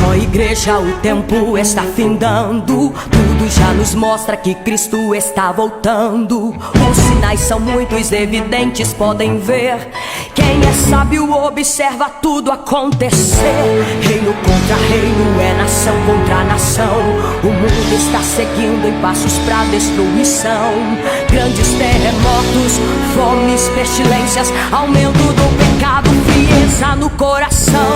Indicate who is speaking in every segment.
Speaker 1: Ó igreja, o tempo está findando, tudo já nos mostra que Cristo está voltando. Os sinais são muitos, evidentes, podem ver. Quem é sábio observa tudo acontecer. Reino contra reino, é nação contra nação. O mundo está seguindo em passos pra destruição. Grandes terremotos, fomes, pestilências, aumento do pecado, frieza no coração.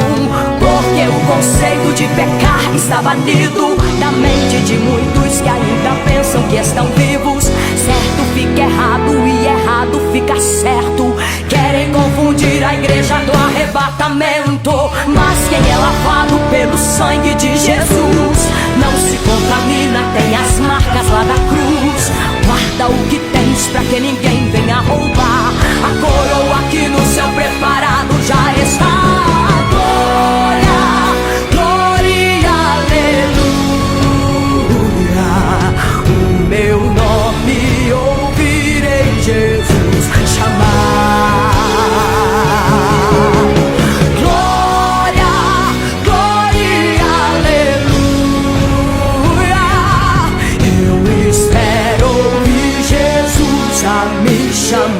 Speaker 1: Porque o conceito de pecar está banido da mente de muitos que ainda pensam que estão vivos. Certo fica errado e errado fica certo. Querem confundir a igreja do arrebatamento. Mas quem é lavado pelo sangue de Jesus não se contamina, tem as marcas lá da cruz. Guarda o que tens pra que ninguém venha roubar. A coroa que no céu preparado já está. Glória, glória, aleluia. O meu nome ouvirei Jesus chamar. Glória, glória, aleluia. Eu espero ouvir Jesus a me chamar.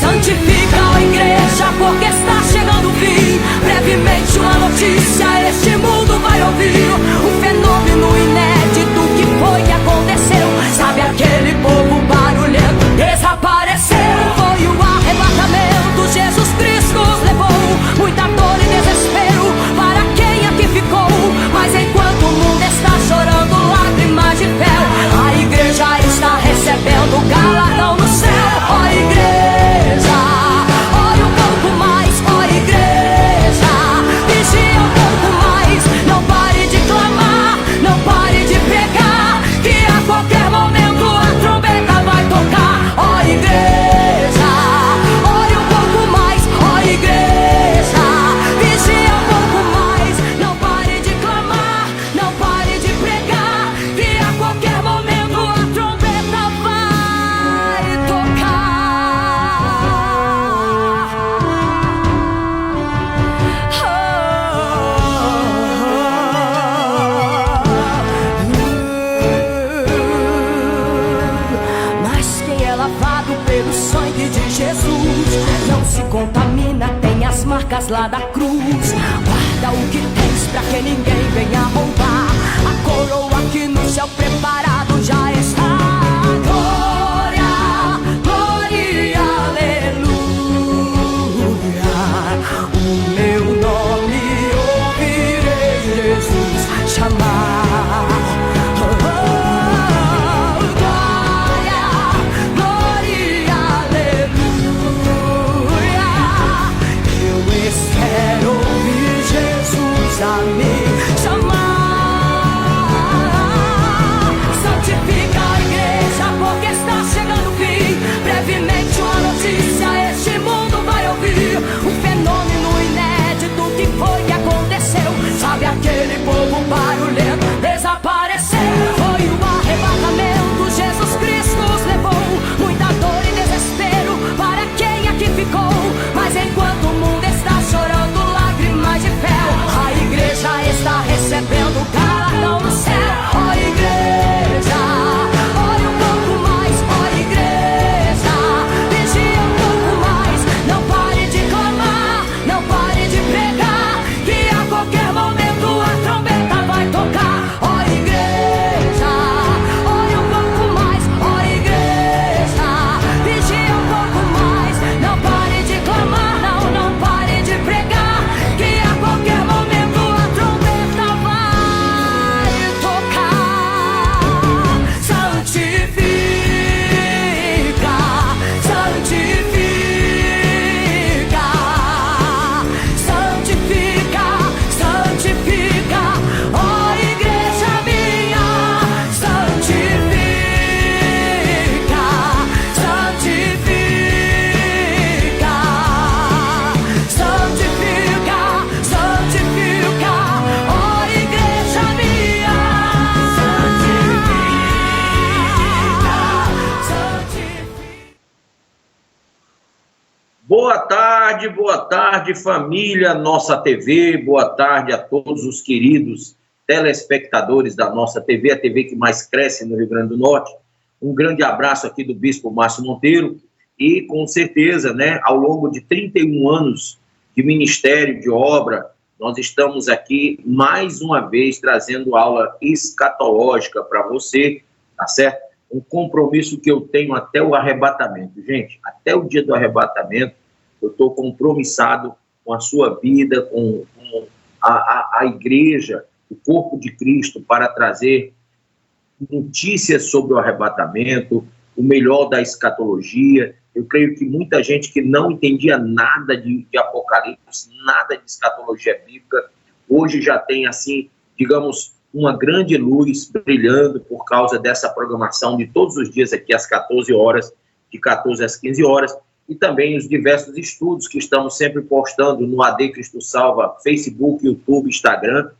Speaker 1: Santifica a igreja porque está chegando o fim. Brevemente uma notícia este mundo vai ouvir. Um fenômeno inédito que foi e aconteceu. Sabe aquele povo barulhento desapareceu. Foi o arrebatamento, Jesus Cristo os levou. Muita dor e desespero para quem aqui ficou. Mas enquanto o mundo está chorando lágrimas de fel, a igreja está recebendo o galardão no céu. Ó igreja, ore um pouco mais. Ó igreja, vigia um pouco mais. Não pare de clamar, não pare de pregar, que a qualquer momento a trombeta vai tocar. Ó igreja, ore um pouco mais. Ó igreja, vigia um pouco mais. Não pare de clamar, não pare de pregar, que a qualquer momento a trombeta vai tocar. Mas quem é lavado pelo sangue de Jesus não se contamina, tem as marcas lá da cruz. Guarda o que tens pra que ninguém venha roubar. A coroa que no céu preparado já está. Glória, glória, aleluia. O meu nome ouvirei Jesus chamar. Glória, glória, aleluia. Eu espero ouvir Jesus a me chamar.
Speaker 2: boa tarde, família Nossa TV, boa tarde a todos os queridos telespectadores da Nossa TV, a TV que mais cresce no Rio Grande do Norte. Um grande abraço aqui do Bispo Márcio Monteiro e, com certeza, né, ao longo de 31 anos de ministério, de obra, nós estamos aqui mais uma vez trazendo aula escatológica para você, tá certo? Um compromisso que eu tenho até o arrebatamento. Gente, até o dia do arrebatamento, eu estou compromissado com a sua vida, com a igreja, o corpo de Cristo, para trazer notícias sobre o arrebatamento, o melhor da escatologia. Eu creio que muita gente que não entendia nada de Apocalipse, nada de escatologia bíblica, hoje já tem, assim, digamos, uma grande luz brilhando por causa dessa programação de todos os dias aqui às 14 horas, de 14 às 15 horas, e também os diversos estudos que estamos sempre postando no AD Cristo Salva, Facebook, YouTube, Instagram,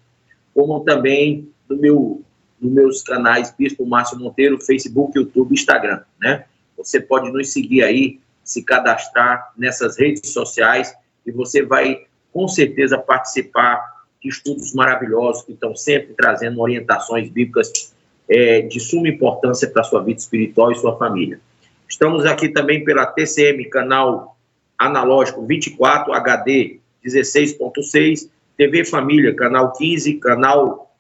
Speaker 2: como também nos meus canais Bispo Márcio Monteiro, Facebook, YouTube, Instagram, né? Você pode nos seguir aí, se cadastrar nessas redes sociais e você vai, com certeza, participar de estudos maravilhosos que estão sempre trazendo orientações bíblicas de suma importância para a sua vida espiritual e sua família. Estamos aqui também pela TCM, canal analógico 24, HD 16.6, TV Família, canal 15, canal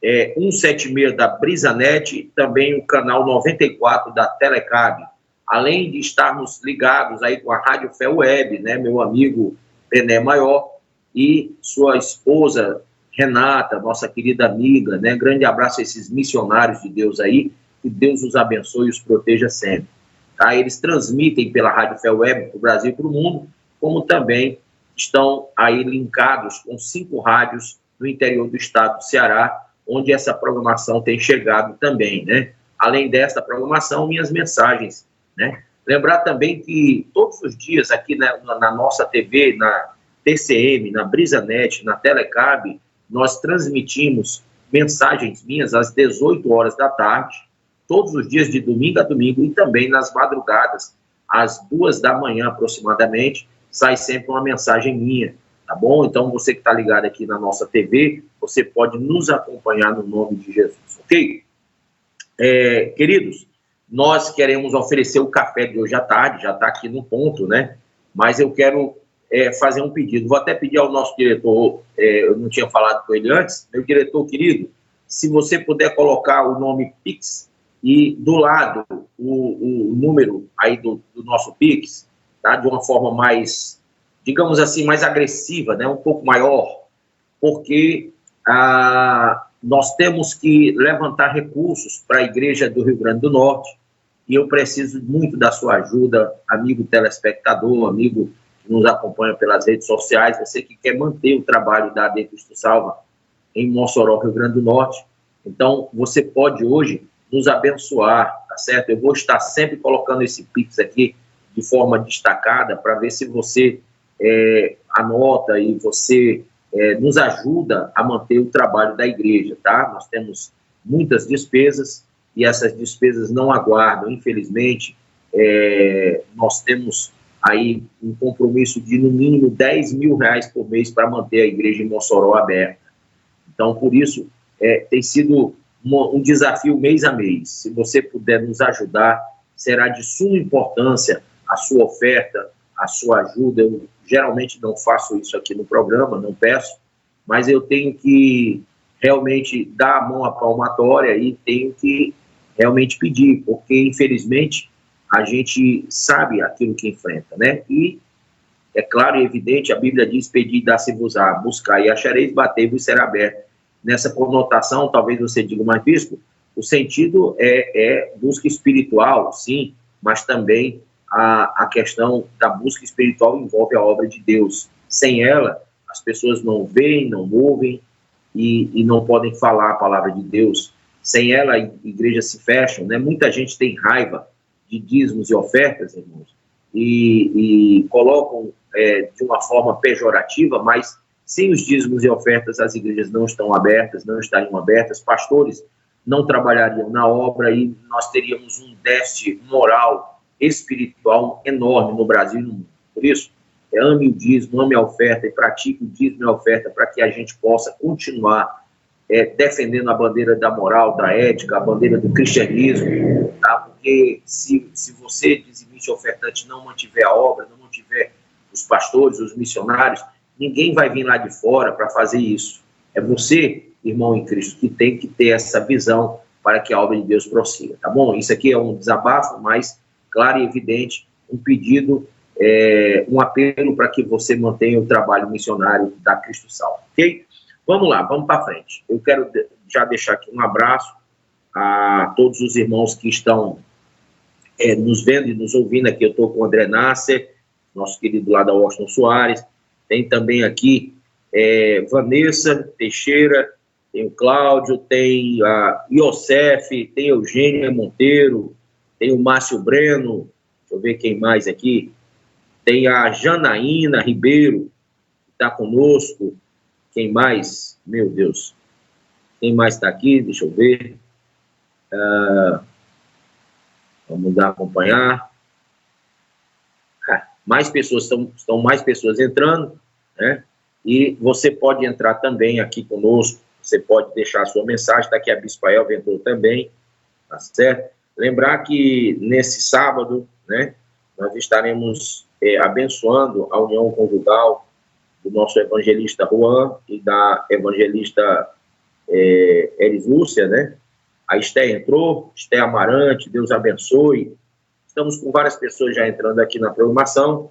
Speaker 2: 176 da Brisanet, também o canal 94 da Telecab. Além de estarmos ligados aí com a Rádio Fé Web, né, meu amigo René Maior e sua esposa Renata, nossa querida amiga, né, grande abraço a esses missionários de Deus aí, que Deus os abençoe e os proteja sempre. Tá? Eles transmitem pela Rádio Fé Web para o Brasil e para o mundo, como também estão aí linkados com 5 rádios no interior do estado do Ceará, onde essa programação tem chegado também, né? Além dessa programação, minhas mensagens, né? Lembrar também que todos os dias aqui na nossa TV, na TCM, na Brisanet, na Telecab, nós transmitimos mensagens minhas às 18 horas da tarde, todos os dias de domingo a domingo e também nas madrugadas, às 2 da manhã aproximadamente, sai sempre uma mensagem minha, tá bom? Então você que está ligado aqui na nossa TV, você pode nos acompanhar no nome de Jesus, ok? Queridos, nós queremos oferecer o café de hoje à tarde, já está aqui no ponto, né? Mas eu quero fazer um pedido. Vou até pedir ao nosso diretor, eu não tinha falado com ele antes, meu diretor querido, se você puder colocar o nome Pix e do lado o número aí do nosso Pix, tá? De uma forma mais, digamos assim, mais agressiva, né? Um pouco maior, porque nós temos que levantar recursos para a Igreja do Rio Grande do Norte, e eu preciso muito da sua ajuda, amigo telespectador, amigo que nos acompanha pelas redes sociais, você que quer manter o trabalho da AD Cristo Salva em Mossoró, Rio Grande do Norte. Então, você pode hoje nos abençoar, tá certo? Eu vou estar sempre colocando esse Pix aqui de forma destacada para ver se você anota e você nos ajuda a manter o trabalho da igreja, tá? Nós temos muitas despesas e essas despesas não aguardam, infelizmente. Nós temos aí um compromisso de no mínimo R$10 mil por mês para manter a igreja em Mossoró aberta. Então, por isso, tem sido um desafio mês a mês. Se você puder nos ajudar, será de suma importância a sua oferta, a sua ajuda. Eu geralmente não faço isso aqui no programa, não peço, mas eu tenho que realmente dar a mão à palmatória e tenho que realmente pedir, porque, infelizmente, a gente sabe aquilo que enfrenta, né? E é claro e evidente, a Bíblia diz: pedi e dá-se-vos-á, buscar e achareis, batei-vos e será aberto. Nessa conotação, talvez você diga, mas bispo, o sentido é busca espiritual, sim, mas também a questão da busca espiritual envolve a obra de Deus. Sem ela, as pessoas não veem, não ouvem e não podem falar a palavra de Deus. Sem ela, a igreja se fecha, né? Muita gente tem raiva de dízimos e ofertas, irmãos, e colocam de uma forma pejorativa, mas sem os dízimos e ofertas as igrejas não estão abertas, não estariam abertas, pastores não trabalhariam na obra e nós teríamos um déficit moral, espiritual enorme no Brasil e no mundo. Por isso, ame o dízimo, ame a oferta e pratique o dízimo e a oferta para que a gente possa continuar defendendo a bandeira da moral, da ética, a bandeira do cristianismo, tá? Porque se você, dizimista ofertante, não mantiver a obra, não mantiver os pastores, os missionários, ninguém vai vir lá de fora para fazer isso. É você, irmão em Cristo, que tem que ter essa visão para que a obra de Deus prossiga, tá bom? Isso aqui é um desabafo, mas claro e evidente, um pedido, um apelo para que você mantenha o trabalho missionário da Cristo Salva, ok? Vamos lá, vamos para frente. Eu quero já deixar aqui um abraço a todos os irmãos que estão nos vendo e nos ouvindo aqui. Eu estou com o André Nasser, nosso querido lá da Washington Soares. Tem também aqui Vanessa Teixeira, tem o Cláudio, tem a Iosef, tem Eugênia Monteiro, tem o Márcio Breno, deixa eu ver quem mais aqui, tem a Janaína Ribeiro, que está conosco. Quem mais? Meu Deus. Quem mais está aqui? Deixa eu ver. Vamos dar a acompanhar. Mais pessoas, estão mais pessoas entrando, né? E você pode entrar também aqui conosco. Você pode deixar a sua mensagem. Está aqui a Bispa Elvia entrou também. Tá certo? Lembrar que nesse sábado, né, nós estaremos abençoando a união conjugal do nosso evangelista Juan e da evangelista Elisúcia, né? A Esté entrou, Esté Amarante, Deus abençoe. Estamos com várias pessoas já entrando aqui na programação.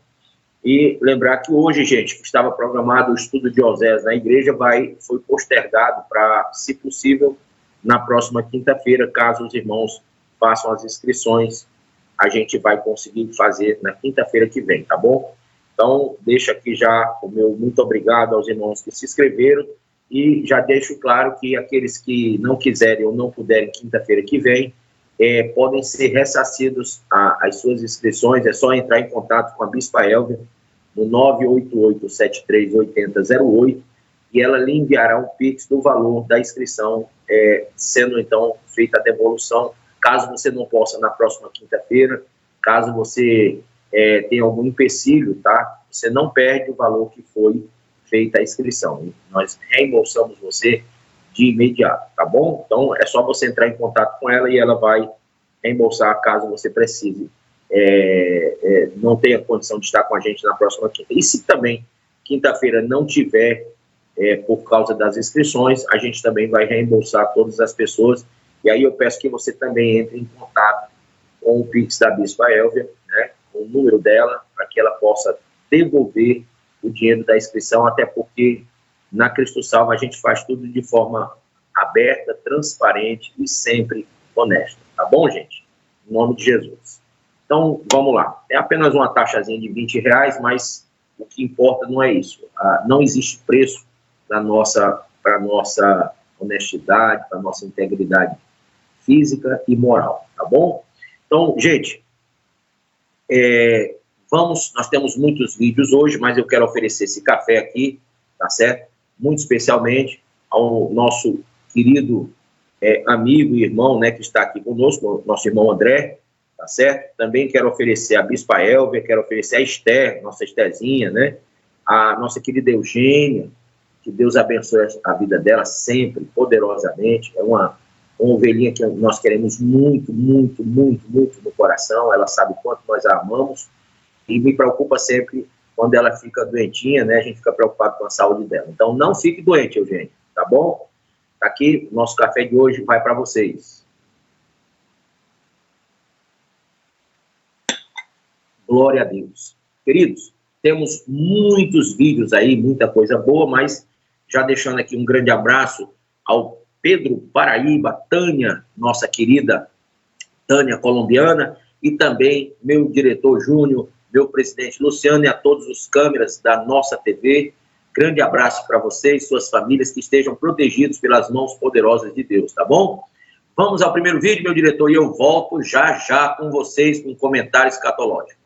Speaker 2: E lembrar que hoje, gente, que estava programado o estudo de Osés na igreja, foi postergado para, se possível, na próxima quinta-feira, caso os irmãos façam as inscrições, a gente vai conseguir fazer na quinta-feira que vem, tá bom? Então, deixo aqui já o meu muito obrigado aos irmãos que se inscreveram e já deixo claro que aqueles que não quiserem ou não puderem quinta-feira que vem, podem ser ressarcidos as suas inscrições. É só entrar em contato com a Bispa Elvia no 988-738008 e ela lhe enviará um Pix do valor da inscrição, sendo então feita a devolução, caso você não possa na próxima quinta-feira, caso você tenha algum empecilho, tá? Você não perde o valor que foi feita a inscrição. Nós reembolsamos você de imediato, tá bom? Então, é só você entrar em contato com ela e ela vai reembolsar caso você precise, não tenha condição de estar com a gente na próxima quinta. E se também quinta-feira não tiver, por causa das inscrições, a gente também vai reembolsar todas as pessoas. E aí eu peço que você também entre em contato com o Pix da Bispa Elvia, né, com o número dela, para que ela possa devolver o dinheiro da inscrição, até porque na Cristo Salva a gente faz tudo de forma aberta, transparente e sempre honesta. Tá bom, gente? Em nome de Jesus. Então, vamos lá. É apenas uma taxazinha de R$20, mas o que importa não é isso. Não existe preço para nossa honestidade, para nossa integridade física e moral, tá bom? Então, gente, nós temos muitos vídeos hoje, mas eu quero oferecer esse café aqui, tá certo? Muito especialmente ao nosso querido amigo e irmão, né, que está aqui conosco, nosso irmão André, tá certo? Também quero oferecer a Bispa Elvia, quero oferecer a Esther, nossa Estézinha, né? A nossa querida Eugênia, que Deus abençoe a vida dela sempre, poderosamente. É uma ovelhinha que nós queremos muito, muito, muito, muito no coração. Ela sabe quanto nós a amamos e me preocupa sempre quando ela fica doentinha, né? A gente fica preocupado com a saúde dela. Então, não fique doente, Eugênia, tá bom? Aqui, o nosso café de hoje vai para vocês. Glória a Deus. Queridos, temos muitos vídeos aí, muita coisa boa, mas já deixando aqui um grande abraço ao Pedro Paraíba, Tânia, nossa querida Tânia colombiana, e também meu diretor Júnior, meu presidente Luciano e a todos os câmeras da nossa TV. Grande abraço para vocês, suas famílias, que estejam protegidos pelas mãos poderosas de Deus, tá bom? Vamos ao primeiro vídeo, meu diretor, e eu volto já já com vocês com comentário escatológico.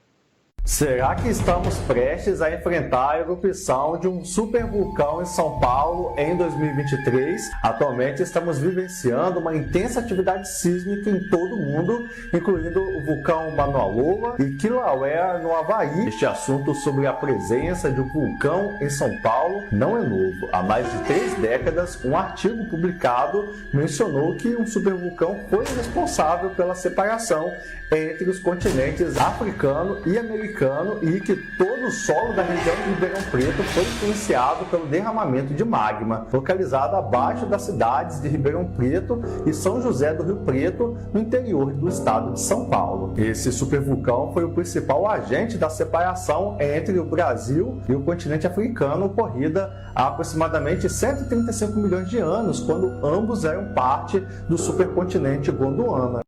Speaker 3: Será que estamos prestes a enfrentar a erupção de um supervulcão em São Paulo em 2023? Atualmente estamos vivenciando uma intensa atividade sísmica em todo o mundo, incluindo o vulcão Mauna Loa e Kilauea, no Havaí. Este assunto sobre a presença de um vulcão em São Paulo não é novo. Há mais de 3 décadas, um artigo publicado mencionou que um supervulcão foi responsável pela separação entre os continentes africano e americano e que todo o solo da região de Ribeirão Preto foi influenciado pelo derramamento de magma, localizado abaixo das cidades de Ribeirão Preto e São José do Rio Preto, no interior do estado de São Paulo. Esse supervulcão foi o principal agente da separação entre o Brasil e o continente africano, ocorrida há aproximadamente 135 milhões de anos, quando ambos eram parte do supercontinente Gondwana.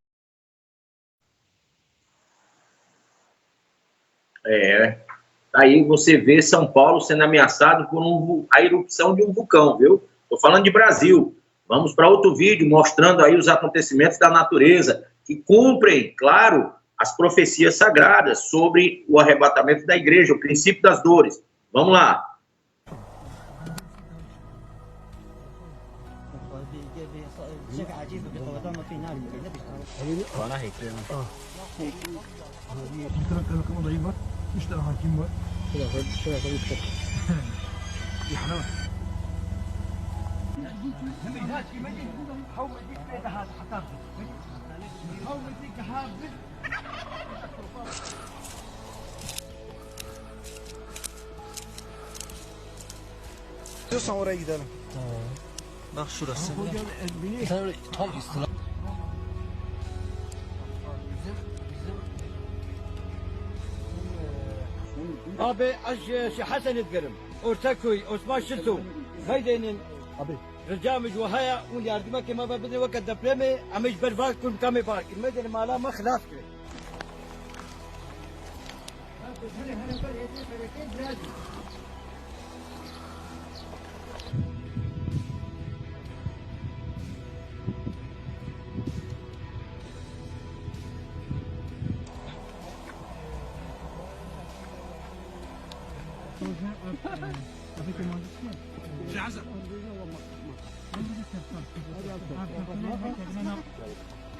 Speaker 2: Aí você vê São Paulo sendo ameaçado por a erupção de um vulcão, viu? Estou falando de Brasil. Vamos para outro vídeo mostrando aí os acontecimentos da natureza que cumprem, claro, as profecias sagradas sobre o arrebatamento da igreja, o princípio das dores. Vamos lá.
Speaker 4: Abi aş Hasan etkerim. Ortaköy, Osman Şiltu. Haydenin رجامج وهيا والياردمك ما بدي وقت دبلمي عمش برفاك كل كامي باك المدن مالا ما خلاص كده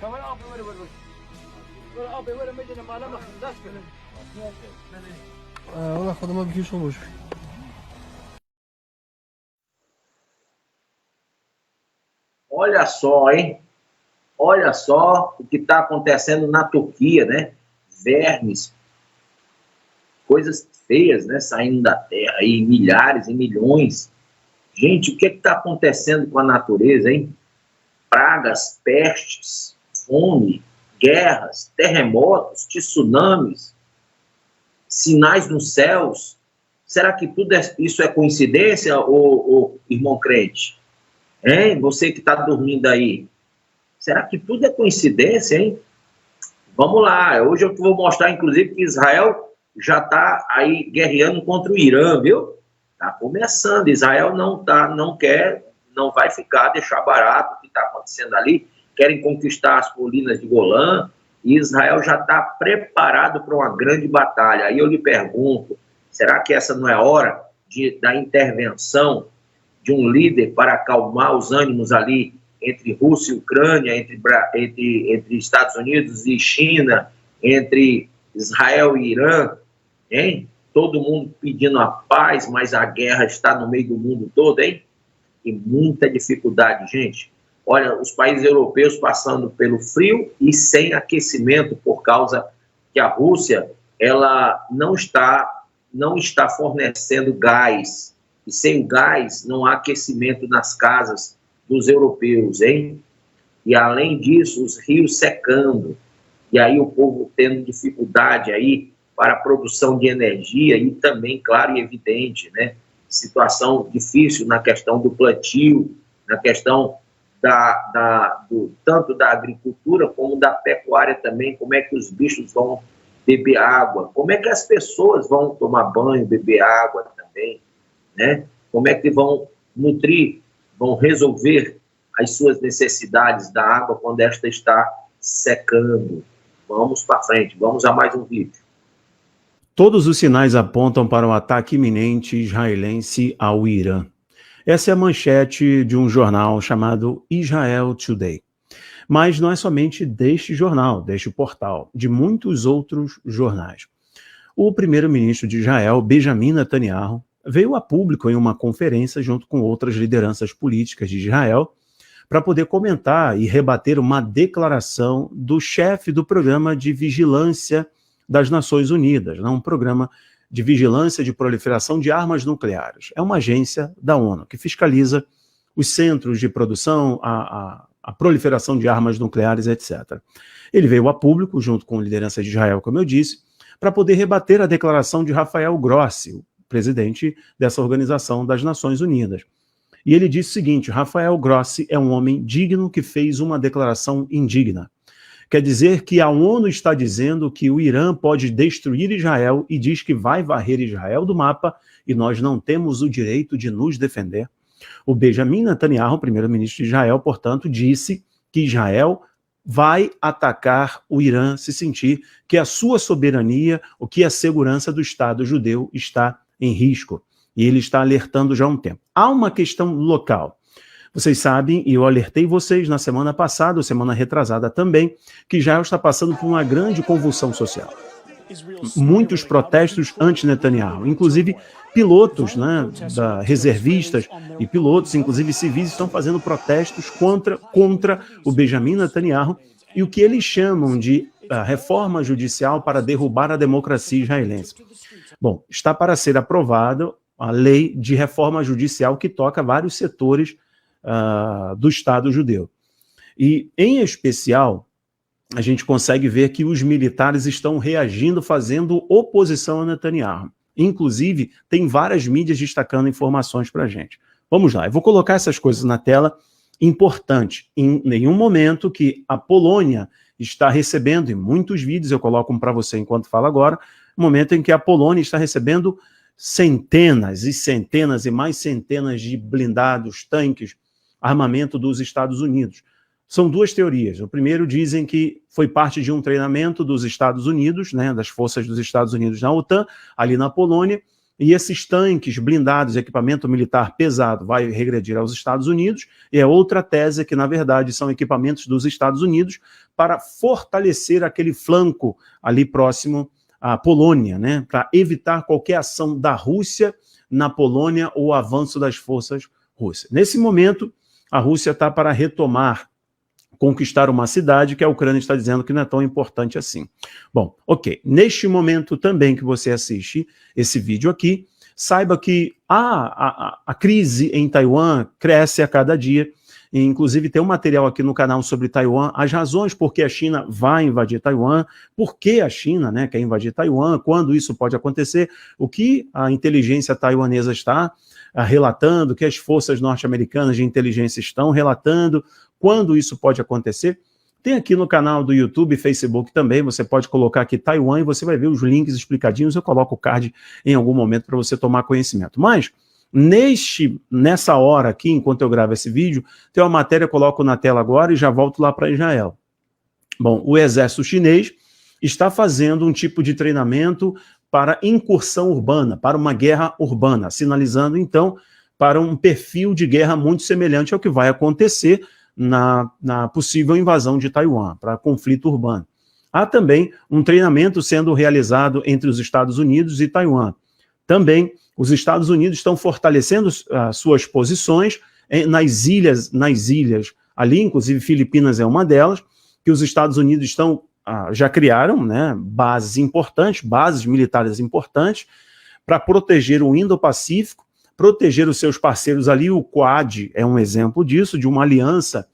Speaker 4: كمان أبي ولا أبي ولا مدينة ما لما خلاص كده والله خدمة بيجي شو مش
Speaker 2: Olha só, hein? Olha só o que está acontecendo na Turquia, né? Vermes, coisas feias, né? Saindo da terra aí, milhares e milhões. Gente, o que está acontecendo com a natureza, hein? Pragas, pestes, fome, guerras, terremotos, tsunamis, sinais nos céus. Será que tudo isso é coincidência, ô irmão crente? Hein? Você que está dormindo aí. Será que tudo é coincidência, hein? Vamos lá. Hoje eu vou mostrar, inclusive, que Israel já está aí guerreando contra o Irã, viu? Está começando. Israel não quer, não vai deixar barato o que está acontecendo ali. Querem conquistar as colinas de Golã e Israel já está preparado para uma grande batalha. Aí eu lhe pergunto, será que essa não é hora da intervenção de um líder para acalmar os ânimos ali entre Rússia e Ucrânia, entre Estados Unidos e China, entre Israel e Irã, hein? Todo mundo pedindo a paz, mas a guerra está no meio do mundo todo, hein? E muita dificuldade, gente. Olha, os países europeus passando pelo frio e sem aquecimento por causa que a Rússia ela não está fornecendo gás. E sem o gás não há aquecimento nas casas dos europeus, hein? E além disso, os rios secando. E aí o povo tendo dificuldade aí para a produção de energia e também, claro e evidente, né? Situação difícil na questão do plantio, na questão tanto da agricultura como da pecuária também, como é que os bichos vão beber água, como é que as pessoas vão tomar banho, beber água também, né? Como é que vão nutrir, vão resolver as suas necessidades da água quando esta está secando. Vamos para frente, vamos a mais um vídeo.
Speaker 5: Todos os sinais apontam para um ataque iminente israelense ao Irã. Essa é a manchete de um jornal chamado Israel Today. Mas não é somente deste jornal, deste portal, de muitos outros jornais. O primeiro-ministro de Israel, Benjamin Netanyahu, veio a público em uma conferência junto com outras lideranças políticas de Israel para poder comentar e rebater uma declaração do chefe do programa de vigilância das Nações Unidas, um programa de vigilância de proliferação de armas nucleares. É uma agência da ONU que fiscaliza os centros de produção, a proliferação de armas nucleares, etc. Ele veio a público, junto com a liderança de Israel, como eu disse, para poder rebater a declaração de Rafael Grossi, o presidente dessa organização das Nações Unidas. E ele disse o seguinte: Rafael Grossi é um homem digno que fez uma declaração indigna. Quer dizer que a ONU está dizendo que o Irã pode destruir Israel e diz que vai varrer Israel do mapa e nós não temos o direito de nos defender. O Benjamin Netanyahu, primeiro-ministro de Israel, portanto, disse que Israel vai atacar o Irã se sentir que a sua soberania, ou que a segurança do Estado judeu está em risco. E ele está alertando já há um tempo. Há uma questão local. Vocês sabem, e eu alertei vocês na semana passada, ou semana retrasada também, que Israel está passando por uma grande convulsão social. Muitos protestos anti-Netanyahu, inclusive pilotos, reservistas e pilotos, inclusive civis, estão fazendo protestos contra o Benjamin Netanyahu e o que eles chamam de reforma judicial para derrubar a democracia israelense. Bom, está para ser aprovada a lei de reforma judicial que toca vários setores do Estado judeu. E, em especial, a gente consegue ver que os militares estão reagindo, fazendo oposição a Netanyahu. Inclusive, tem várias mídias destacando informações para a gente. Vamos lá, eu vou colocar essas coisas na tela. Importante, em nenhum momento que a Polônia está recebendo, em muitos vídeos eu coloco para você enquanto falo agora, momento em que a Polônia está recebendo centenas e centenas e mais centenas de blindados, tanques, armamento dos Estados Unidos. São duas teorias. O primeiro dizem que foi parte de um treinamento dos Estados Unidos, das forças dos Estados Unidos na OTAN, ali na Polônia, e esses tanques blindados, equipamento militar pesado, vai regredir aos Estados Unidos, e a outra tese que, na verdade, são equipamentos dos Estados Unidos para fortalecer aquele flanco ali próximo à Polônia, para evitar qualquer ação da Rússia na Polônia ou avanço das forças russas. Nesse momento, a Rússia está para conquistar uma cidade que a Ucrânia está dizendo que não é tão importante assim. Bom, ok. Neste momento também que você assiste esse vídeo aqui, saiba que a crise em Taiwan cresce a cada dia. E, inclusive, tem um material aqui no canal sobre Taiwan, as razões por que a China vai invadir Taiwan, por que a China quer invadir Taiwan, quando isso pode acontecer, o que a inteligência taiwanesa está relatando, que as forças norte-americanas de inteligência estão relatando, quando isso pode acontecer. Tem aqui no canal do YouTube e Facebook também, você pode colocar aqui Taiwan e você vai ver os links explicadinhos, eu coloco o card em algum momento para você tomar conhecimento. Mas, nessa hora aqui, enquanto eu gravo esse vídeo, tem uma matéria, eu coloco na tela agora e já volto lá para Israel. Bom, o exército chinês está fazendo um tipo de treinamento para incursão urbana, para uma guerra urbana, sinalizando, então, para um perfil de guerra muito semelhante ao que vai acontecer na possível invasão de Taiwan, para conflito urbano. Há também um treinamento sendo realizado entre os Estados Unidos e Taiwan. Também, os Estados Unidos estão fortalecendo suas posições nas ilhas ali, inclusive Filipinas é uma delas, que os Estados Unidos já criaram bases importantes, bases militares importantes, para proteger o Indo-Pacífico, proteger os seus parceiros ali. O Quad é um exemplo disso, de uma aliança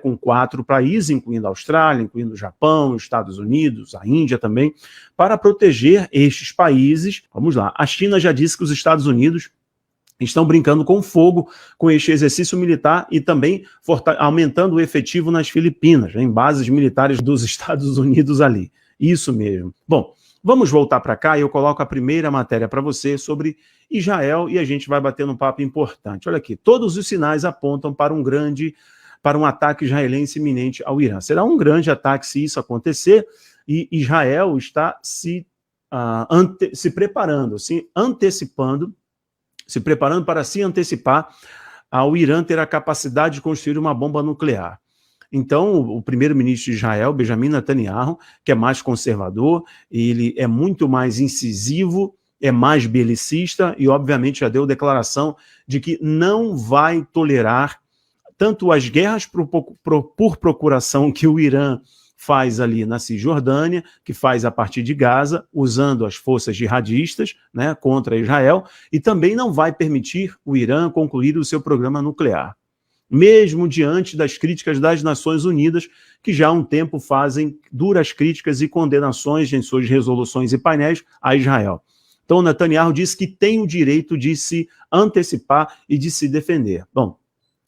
Speaker 5: com 4 países, incluindo a Austrália, incluindo o Japão, os Estados Unidos, a Índia também, para proteger estes países. Vamos lá, a China já disse que os Estados Unidos estão brincando com fogo com este exercício militar e também aumentando o efetivo nas Filipinas, em bases militares dos Estados Unidos ali. Isso mesmo. Bom, vamos voltar para cá e eu coloco a primeira matéria para você sobre Israel e a gente vai bater um papo importante. Olha aqui, todos os sinais apontam para um ataque israelense iminente ao Irã. Será um grande ataque se isso acontecer e Israel está se se preparando para se antecipar ao Irã ter a capacidade de construir uma bomba nuclear. Então, o primeiro-ministro de Israel, Benjamin Netanyahu, que é mais conservador, ele é muito mais incisivo, é mais belicista e, obviamente, já deu declaração de que não vai tolerar tanto as guerras por procuração que o Irã faz ali na Cisjordânia, que faz a partir de Gaza, usando as forças jihadistas, né, contra Israel, e também não vai permitir o Irã concluir o seu programa nuclear, mesmo diante das críticas das Nações Unidas, que já há um tempo fazem duras críticas e condenações em suas resoluções e painéis a Israel. Então, Netanyahu disse que tem o direito de se antecipar e de se defender. Bom,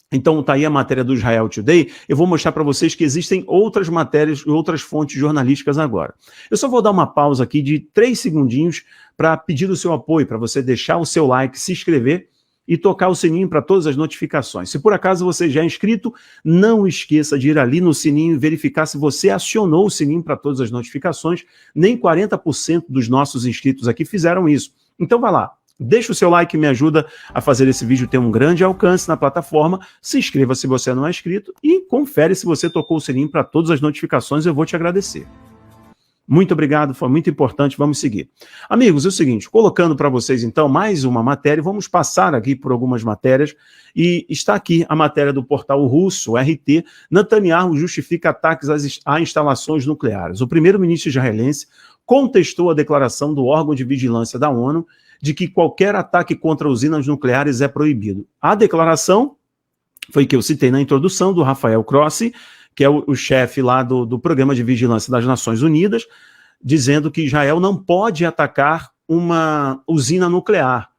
Speaker 5: então está aí a matéria do Israel Today. Eu vou mostrar para vocês que existem outras matérias e outras fontes jornalísticas agora. Eu só vou dar uma pausa aqui de 3 segundinhos para pedir o seu apoio, para você deixar o seu like, se inscrever e tocar o sininho para todas as notificações. Se por acaso você já é inscrito, não esqueça de ir ali no sininho e verificar se você acionou o sininho para todas as notificações. Nem 40% dos nossos inscritos aqui fizeram isso. Então vai lá, deixa o seu like, me ajuda a fazer esse vídeo ter um grande alcance na plataforma. Se inscreva se você não é inscrito e confere se você tocou o sininho para todas as notificações, eu vou te agradecer. Muito obrigado, foi muito importante, vamos seguir. Amigos, é o seguinte, colocando para vocês então mais uma matéria, vamos passar aqui por algumas matérias, e está aqui a matéria do portal russo, RT, Netanyahu justifica ataques a instalações nucleares. O primeiro-ministro israelense contestou a declaração do órgão de vigilância da ONU de que qualquer ataque contra usinas nucleares é proibido. A declaração foi que eu citei na introdução do Rafael Grossi, que é o chefe lá do Programa de Vigilância das Nações Unidas, dizendo que Israel não pode atacar uma usina nuclear.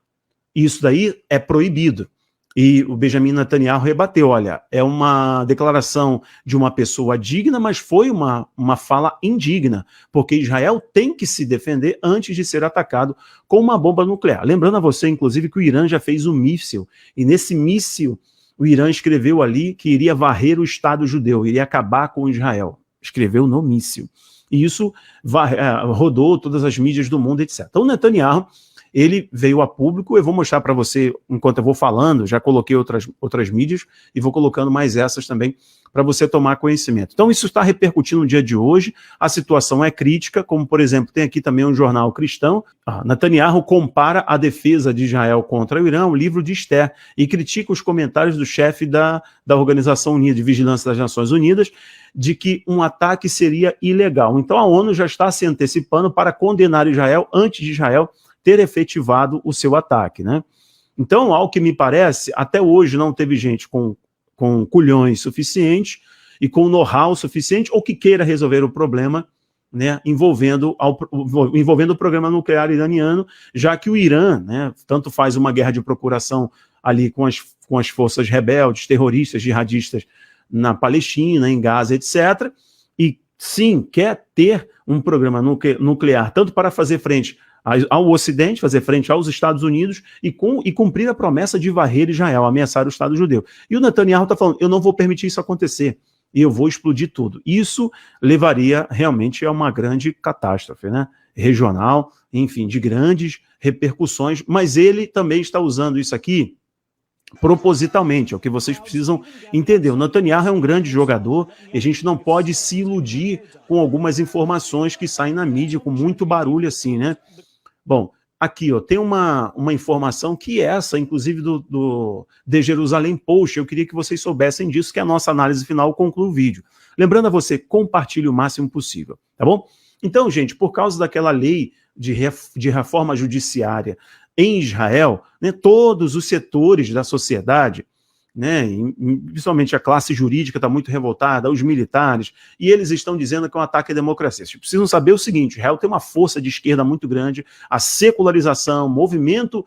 Speaker 5: Isso daí é proibido. E o Benjamin Netanyahu rebateu, olha, é uma declaração de uma pessoa digna, mas foi uma fala indigna, porque Israel tem que se defender antes de ser atacado com uma bomba nuclear. Lembrando a você, inclusive, que o Irã já fez um míssil, e nesse míssil o Irã escreveu ali que iria varrer o Estado judeu, iria acabar com Israel. Escreveu no míssil. E isso rodou todas as mídias do mundo, etc. Então, Netanyahu, ele veio a público, eu vou mostrar para você, enquanto eu vou falando, já coloquei outras mídias, e vou colocando mais essas também, para você tomar conhecimento. Então, isso está repercutindo no dia de hoje, a situação é crítica, como, por exemplo, tem aqui também um jornal cristão, Netanyahu compara a defesa de Israel contra o Irã ao livro de Esther, e critica os comentários do chefe da Organização Unida de Vigilância das Nações Unidas, de que um ataque seria ilegal. Então, a ONU já está se antecipando para condenar Israel antes de Israel ter efetivado o seu ataque, né? Então, ao que me parece, até hoje não teve gente com culhões suficientes e com know-how suficiente, ou que queira resolver o problema, né, envolvendo o programa nuclear iraniano, já que o Irã, né, tanto faz uma guerra de procuração ali com as forças rebeldes, terroristas, jihadistas na Palestina, em Gaza, etc., e sim, quer ter um programa nuclear, tanto para fazer frente ao Ocidente, fazer frente aos Estados Unidos e cumprir a promessa de varrer Israel, ameaçar o Estado judeu. E o Netanyahu está falando, eu não vou permitir isso acontecer, e eu vou explodir tudo. Isso levaria realmente a uma grande catástrofe, né? Regional, enfim, de grandes repercussões, mas ele também está usando isso aqui propositalmente, é o que vocês precisam entender. O Netanyahu é um grande jogador e a gente não pode se iludir com algumas informações que saem na mídia com muito barulho assim, né? Bom, aqui ó, tem uma informação que é essa, inclusive do The Jerusalem Post, eu queria que vocês soubessem disso, que a nossa análise final conclui o vídeo. Lembrando a você, compartilhe o máximo possível, tá bom? Então, gente, por causa daquela lei de reforma judiciária em Israel, né, todos os setores da sociedade, né, principalmente a classe jurídica está muito revoltada, os militares, e eles estão dizendo que é um ataque à democracia. Vocês precisam saber o seguinte, Israel tem uma força de esquerda muito grande, a secularização, movimento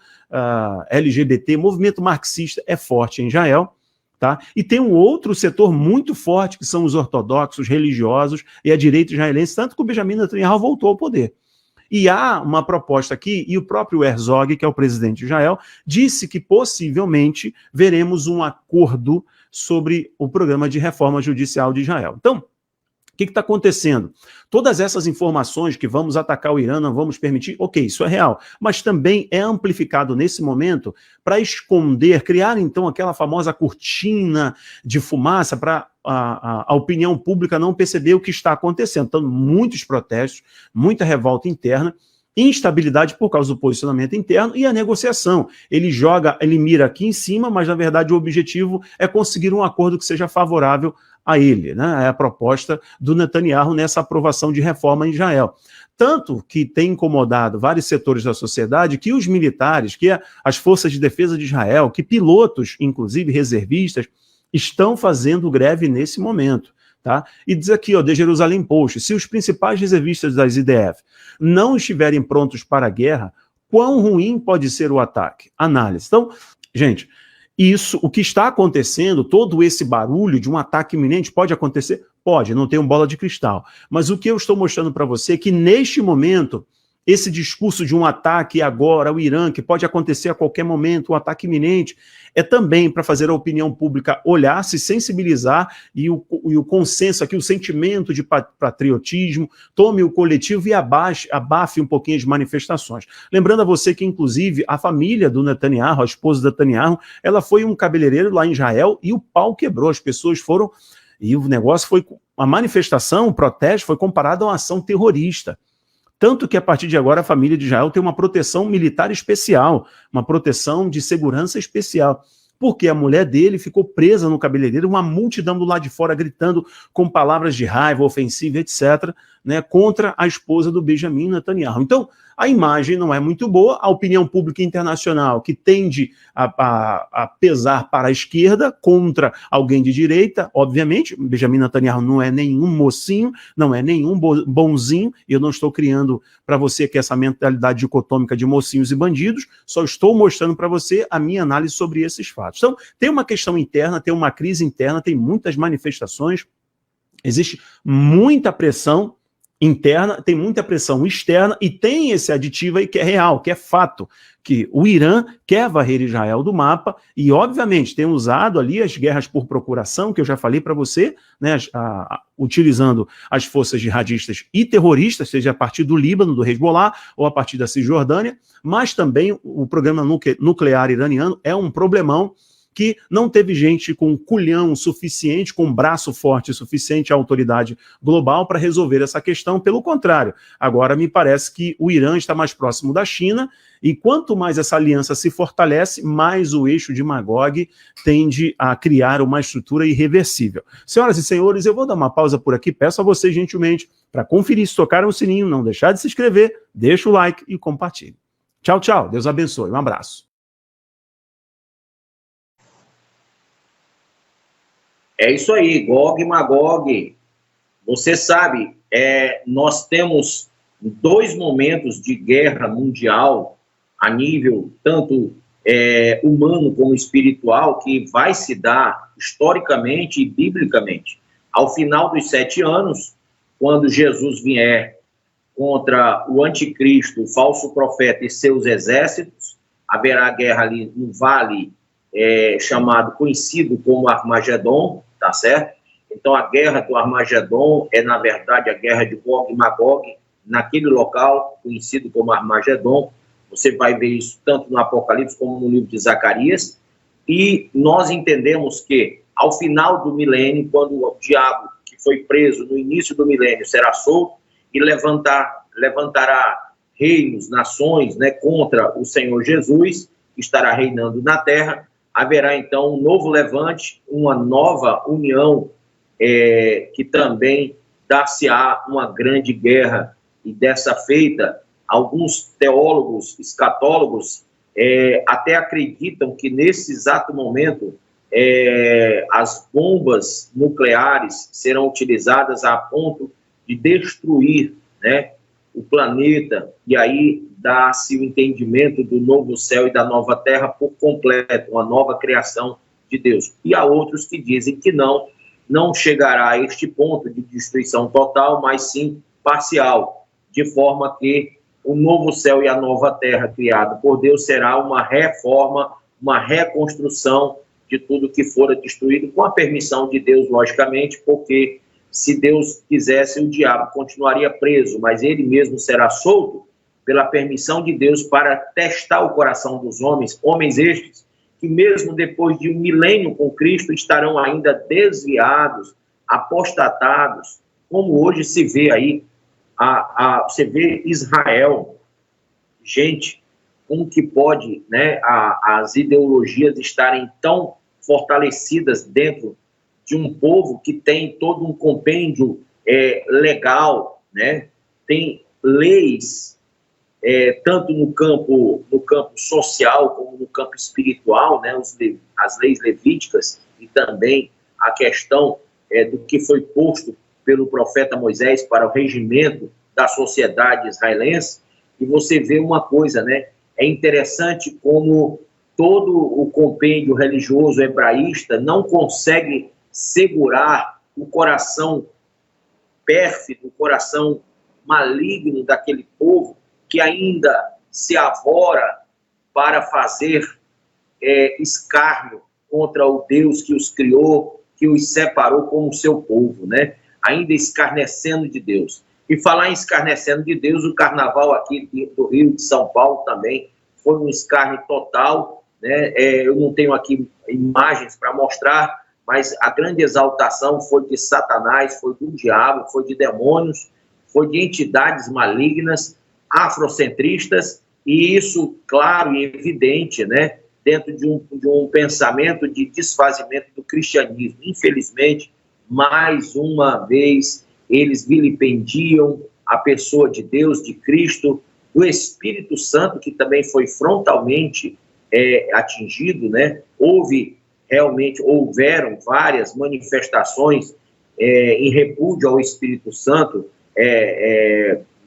Speaker 5: LGBT, movimento marxista é forte em Israel, tá? E tem um outro setor muito forte, que são os ortodoxos, religiosos, e a direita israelense, tanto que o Benjamin Netanyahu voltou ao poder. E há uma proposta aqui, e o próprio Herzog, que é o presidente de Israel, disse que possivelmente veremos um acordo sobre o programa de reforma judicial de Israel. Então, que está acontecendo? Todas essas informações que vamos atacar o Irã, não vamos permitir, ok, isso é real, mas também é amplificado nesse momento para esconder, criar então aquela famosa cortina de fumaça para a opinião pública não perceber o que está acontecendo. Então, muitos protestos, muita revolta interna, instabilidade por causa do posicionamento interno e a negociação. Ele mira aqui em cima, mas na verdade o objetivo é conseguir um acordo que seja favorável a ele, né? É a proposta do Netanyahu nessa aprovação de reforma em Israel. Tanto que tem incomodado vários setores da sociedade que os militares, que as forças de defesa de Israel, que pilotos, inclusive reservistas, estão fazendo greve nesse momento. Tá? E diz aqui, ó, The Jerusalem Post, se os principais reservistas das IDF não estiverem prontos para a guerra, quão ruim pode ser o ataque? Análise. Então, gente, isso, o que está acontecendo, todo esse barulho de um ataque iminente pode acontecer? Pode, não tenho bola de cristal. Mas o que eu estou mostrando para você é que neste momento, esse discurso de um ataque agora ao Irã, que pode acontecer a qualquer momento, um ataque iminente, é também para fazer a opinião pública olhar, se sensibilizar e o consenso aqui, o sentimento de patriotismo, tome o coletivo e abafe um pouquinho as manifestações. Lembrando a você que, inclusive, a família do Netanyahu, a esposa do Netanyahu, ela foi um cabeleireiro lá em Israel e o pau quebrou, as pessoas foram... E o negócio foi... A manifestação, o protesto foi comparado a uma ação terrorista. Tanto que, a partir de agora, a família de Israel tem uma proteção militar especial, uma proteção de segurança especial, porque a mulher dele ficou presa no cabeleireiro, uma multidão do lado de fora gritando com palavras de raiva, ofensiva, etc., né, contra a esposa do Benjamin Netanyahu. Então, a imagem não é muito boa, a opinião pública internacional, que tende a pesar para a esquerda, contra alguém de direita, obviamente, Benjamin Netanyahu não é nenhum mocinho, não é nenhum bonzinho, e eu não estou criando para você que essa mentalidade dicotômica de mocinhos e bandidos, só estou mostrando para você a minha análise sobre esses fatos. Então, tem uma questão interna, tem uma crise interna, tem muitas manifestações, existe muita pressão interna, tem muita pressão externa e tem esse aditivo aí que é real, que é fato, que o Irã quer varrer Israel do mapa e, obviamente, tem usado ali as guerras por procuração, que eu já falei para você, né, utilizando as forças jihadistas e terroristas, seja a partir do Líbano, do Hezbollah, ou a partir da Cisjordânia, mas também o programa nuclear iraniano é um problemão que não teve gente com culhão suficiente, com braço forte suficiente, a autoridade global para resolver essa questão. Pelo contrário, agora me parece que o Irã está mais próximo da China e quanto mais essa aliança se fortalece, mais o eixo de Magog tende a criar uma estrutura irreversível. Senhoras e senhores, eu vou dar uma pausa por aqui, peço a vocês gentilmente para conferir se tocaram o sininho, não deixar de se inscrever, deixa o like e compartilhe. Tchau, tchau, Deus abençoe, um abraço.
Speaker 2: É isso aí, Gog e Magog. Você sabe, nós temos 2 momentos de guerra mundial a nível tanto humano como espiritual que vai se dar historicamente e biblicamente. Ao final dos 7 anos, quando Jesus vier contra o anticristo, o falso profeta e seus exércitos, haverá guerra ali no vale conhecido como Armagedon, tá certo? Então a guerra do Armagedon é, na verdade, a guerra de Gog e Magog, naquele local conhecido como Armagedon. Você vai ver isso tanto no Apocalipse como no livro de Zacarias, e nós entendemos que ao final do milênio, quando o diabo que foi preso no início do milênio será solto e levantará reinos, nações, né, contra o Senhor Jesus, que estará reinando na terra, haverá então um novo levante, uma nova união, que também dar-se-á uma grande guerra. E dessa feita, alguns teólogos, escatólogos, até acreditam que nesse exato momento as bombas nucleares serão utilizadas a ponto de destruir, né, o planeta, e aí dá-se o entendimento do novo céu e da nova terra por completo, uma nova criação de Deus. E há outros que dizem que não chegará a este ponto de destruição total, mas sim parcial, de forma que o novo céu e a nova terra criado por Deus será uma reforma, uma reconstrução de tudo que fora destruído, com a permissão de Deus, logicamente, porque se Deus quisesse, o diabo continuaria preso, mas ele mesmo será solto pela permissão de Deus para testar o coração dos homens, homens estes, que mesmo depois de um milênio com Cristo, estarão ainda desviados, apostatados, como hoje se vê aí, você vê Israel, gente, como que pode, né, as ideologias estarem tão fortalecidas dentro de um povo que tem todo um compêndio legal, né, tem leis, tanto no campo social como no campo espiritual, né, as leis levíticas e também a questão do que foi posto pelo profeta Moisés para o regimento da sociedade israelense. E você vê uma coisa, né, é interessante como todo o compêndio religioso hebraísta não consegue segurar o coração pérfido, o coração maligno daquele povo que ainda se avora para fazer escárnio contra o Deus que os criou, que os separou como seu povo, né? Ainda escarnecendo de Deus. E falar em escarnecendo de Deus, o carnaval aqui do Rio de São Paulo também foi um escárnio total, né? Eu não tenho aqui imagens para mostrar, mas a grande exaltação foi de Satanás, foi do diabo, foi de demônios, foi de entidades malignas, afrocentristas, e isso, claro e evidente, né, dentro de um pensamento de desfazimento do cristianismo. Infelizmente, mais uma vez, eles vilipendiam a pessoa de Deus, de Cristo, do Espírito Santo, que também foi frontalmente atingido, né? Houveram várias manifestações em repúdio ao Espírito Santo.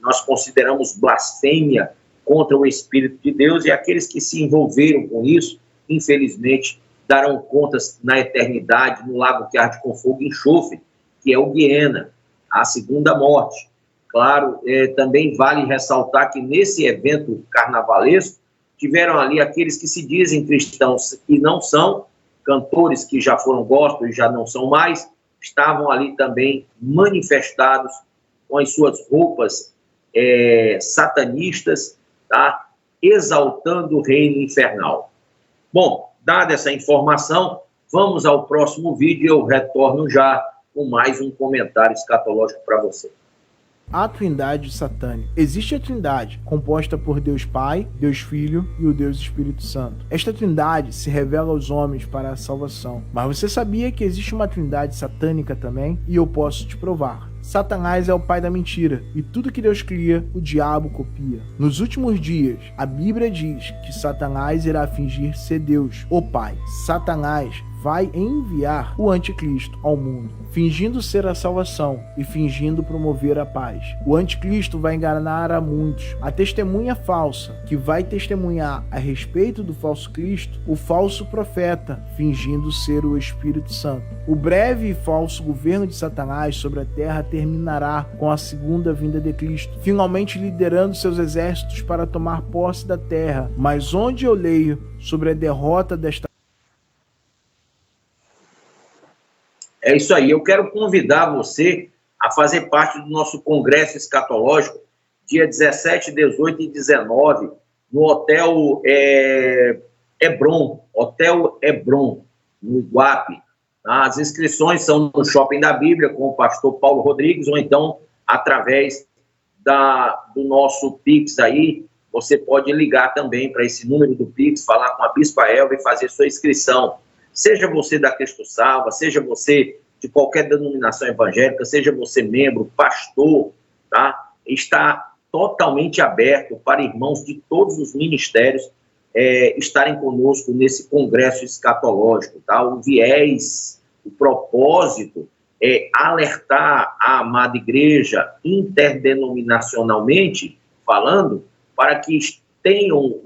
Speaker 2: Nós consideramos blasfêmia contra o Espírito de Deus, e aqueles que se envolveram com isso, infelizmente, darão contas na eternidade, no lago que arde com fogo e enxofre, que é o Guiena, a segunda morte. Claro, também vale ressaltar que nesse evento carnavalesco, tiveram ali aqueles que se dizem cristãos e não são, cantores que já foram gospel e já não são mais, estavam ali também manifestados com as suas roupas satanistas, tá? Exaltando o reino infernal. Bom, dada essa informação, vamos ao próximo vídeo e eu retorno já com mais um comentário escatológico para você.
Speaker 6: A Trindade satânica. Existe a Trindade, composta por Deus Pai, Deus Filho e o Deus Espírito Santo. Esta Trindade se revela aos homens para a salvação. Mas você sabia que existe uma Trindade satânica também? E eu posso te provar. Satanás é o pai da mentira, e tudo que Deus cria, o diabo copia. Nos últimos dias, a Bíblia diz que Satanás irá fingir ser Deus, o Pai. Satanás vai enviar o anticristo ao mundo, fingindo ser a salvação e fingindo promover a paz. O anticristo vai enganar a muitos. A testemunha falsa, que vai testemunhar a respeito do falso Cristo, o falso profeta, fingindo ser o Espírito Santo. O breve e falso governo de Satanás sobre a terra terminará com a segunda vinda de Cristo, finalmente liderando seus exércitos para tomar posse da terra. Mas onde eu leio sobre a derrota desta...
Speaker 2: É isso aí, eu quero convidar você a fazer parte do nosso congresso escatológico, dia 17, 18 e 19, no Hotel Hebron, no Iguape. As inscrições são no Shopping da Bíblia, com o pastor Paulo Rodrigues, ou então através do nosso Pix aí. Você pode ligar também para esse número do Pix, falar com a Bispa Elva e fazer sua inscrição. Seja você da Cristo Salva, seja você de qualquer denominação evangélica, seja você membro, pastor, tá? Está totalmente aberto para irmãos de todos os ministérios estarem conosco nesse congresso escatológico, tá? O viés, o propósito é alertar a amada igreja interdenominacionalmente falando, para que tenham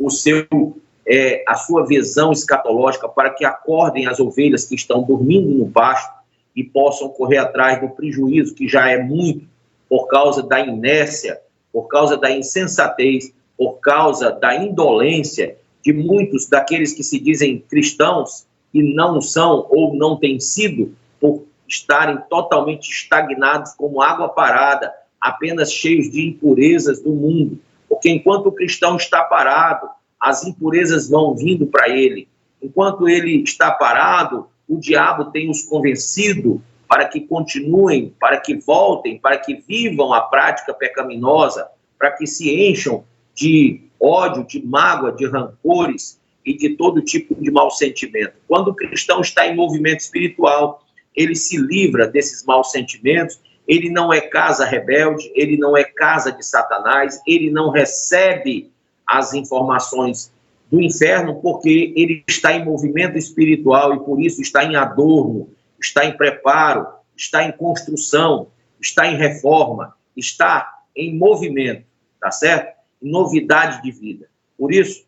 Speaker 2: a sua visão escatológica, para que acordem as ovelhas que estão dormindo no pasto e possam correr atrás do prejuízo, que já é muito, por causa da inércia, por causa da insensatez, por causa da indolência de muitos daqueles que se dizem cristãos e não são ou não têm sido, por estarem totalmente estagnados como água parada, apenas cheios de impurezas do mundo. Porque enquanto o cristão está parado, as impurezas vão vindo para ele. Enquanto ele está parado, o diabo tem os convencido para que continuem, para que voltem, para que vivam a prática pecaminosa, para que se encham de ódio, de mágoa, de rancores e de todo tipo de mau sentimento. Quando o cristão está em movimento espiritual, ele se livra desses maus sentimentos, ele não é casa rebelde, ele não é casa de Satanás, ele não recebe as informações do inferno, porque ele está em movimento espiritual e por isso está em adorno, está em preparo, está em construção, está em reforma, está em movimento, tá certo? Em novidade de vida. Por isso,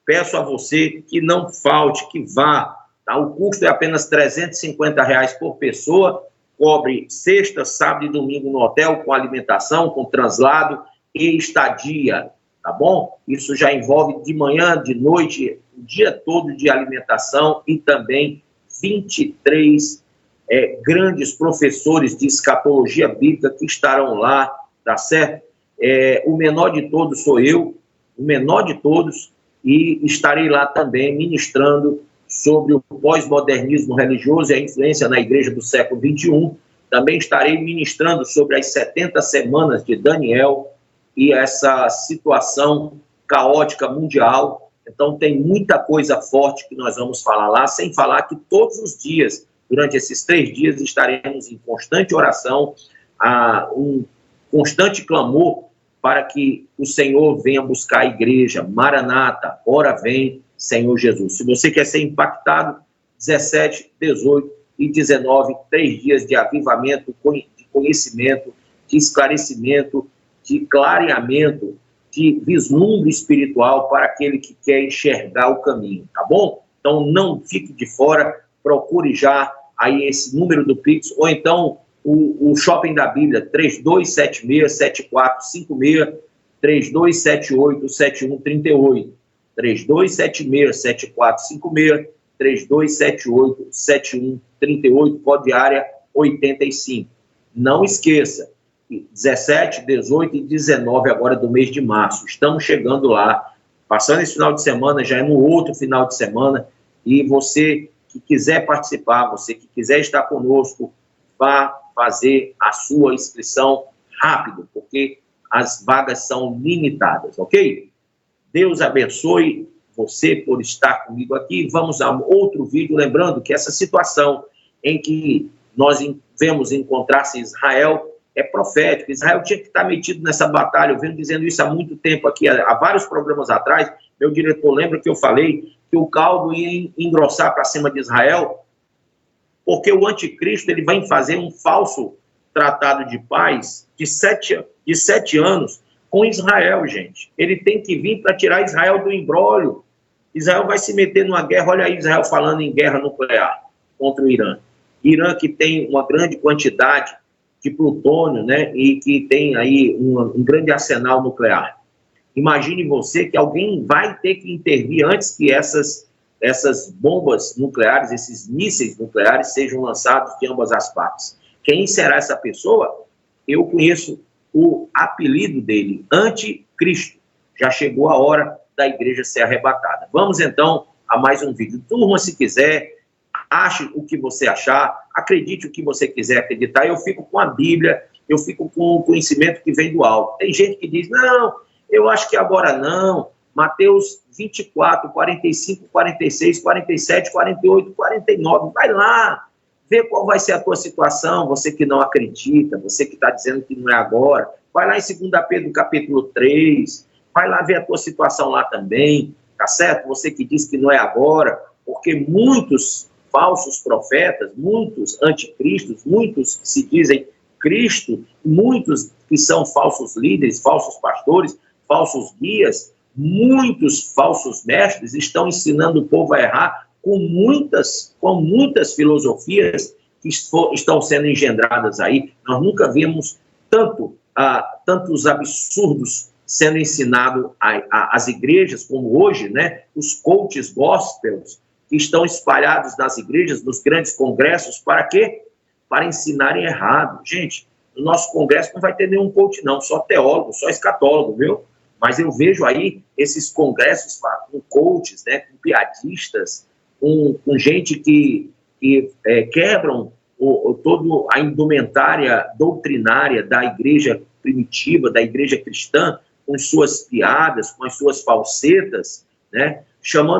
Speaker 2: peço a você que não falte, que vá. Tá? O custo é apenas R$350 por pessoa, cobre sexta, sábado e domingo no hotel, com alimentação, com translado e estadia, tá bom? Isso já envolve de manhã, de noite, o dia todo de alimentação e também 23 grandes professores de escatologia bíblica que estarão lá, tá certo? O menor de todos sou eu, o menor de todos, e estarei lá também ministrando sobre o pós-modernismo religioso e a influência na igreja do século XXI. Também estarei ministrando sobre as 70 semanas de Daniel e essa situação caótica mundial. Então tem muita coisa forte que nós vamos falar lá, sem falar que todos os dias, durante esses 3 dias, estaremos em constante oração, um constante clamor para que o Senhor venha buscar a igreja. Maranata, ora vem, Senhor Jesus. Se você quer ser impactado, 17, 18 e 19, 3 dias de avivamento, de conhecimento, de esclarecimento, de clareamento, de vislumbre espiritual para aquele que quer enxergar o caminho, tá bom? Então não fique de fora, procure já aí esse número do Pix, ou então o Shopping da Bíblia, 3276-7456, 3278-7138, 3276-7456, 3278-7138, código área 85. Não esqueça, 17, 18 e 19 agora do mês de março. Estamos chegando lá, passando esse final de semana, já é no outro final de semana, e você que quiser participar, você que quiser estar conosco, vá fazer a sua inscrição rápido, porque as vagas são limitadas, ok? Deus abençoe você por estar comigo aqui. Vamos a outro vídeo, lembrando que essa situação em que nós vemos encontrar-se Israel é profético. Israel tinha que estar metido nessa batalha. Eu venho dizendo isso há muito tempo aqui, há vários programas atrás. Meu diretor lembra que eu falei que o caldo ia engrossar para cima de Israel, porque o anticristo ele vai fazer um falso tratado de paz de 7 anos com Israel, gente. Ele tem que vir para tirar Israel do imbróglio. Israel vai se meter numa guerra. Olha aí Israel falando em guerra nuclear contra o Irã. Irã que tem uma grande quantidade de plutônio, né, e que tem aí um grande arsenal nuclear. Imagine você que alguém vai ter que intervir antes que essas bombas nucleares, esses mísseis nucleares sejam lançados de ambas as partes. Quem será essa pessoa? Eu conheço o apelido dele, Anticristo. Já chegou a hora da igreja ser arrebatada. Vamos então a mais um vídeo. Turma, se quiser, ache o que você achar, acredite o que você quiser acreditar. Eu fico com a Bíblia, eu fico com o conhecimento que vem do alto. Tem gente que diz, não, eu acho que agora não. Mateus 24, 45, 46, 47, 48, 49. Vai lá, vê qual vai ser a tua situação, você que não acredita, você que está dizendo que não é agora. Vai lá em 2 Pedro, capítulo 3. Vai lá ver a tua situação lá também, tá certo? Você que diz que não é agora, porque muitos falsos profetas, muitos anticristos, muitos que se dizem Cristo, muitos que são falsos líderes, falsos pastores, falsos guias, muitos falsos mestres estão ensinando o povo a errar com muitas filosofias que estão sendo engendradas aí. Nós nunca vimos tantos absurdos sendo ensinados às igrejas como hoje, né? Os coaches gospels que estão espalhados nas igrejas, nos grandes congressos, para quê? para ensinarem errado. Gente, no nosso congresso não vai ter nenhum coach não, só teólogo, só escatólogo, viu? Mas eu vejo aí esses congressos com coaches, né, com piadistas, com gente que quebram toda a indumentária doutrinária da igreja primitiva, da igreja cristã, com suas piadas, com as suas falsetas, né?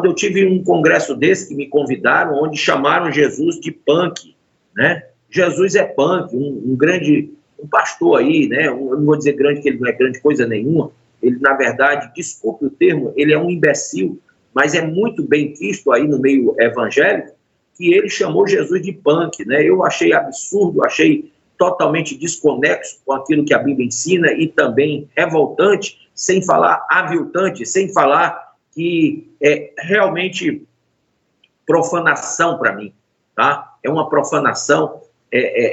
Speaker 2: Eu tive um congresso desse que me convidaram, onde chamaram Jesus de punk, né? Jesus é punk, um pastor aí, né? Eu não vou dizer grande, que ele não é grande coisa nenhuma, ele, na verdade, desculpe o termo, ele é um imbecil, mas é muito bem quisto aí no meio evangélico, que ele chamou Jesus de punk, né? Eu achei absurdo, achei totalmente desconexo com aquilo que a Bíblia ensina e também revoltante, sem falar aviltante, sem falar que é realmente profanação para mim, tá? É uma profanação,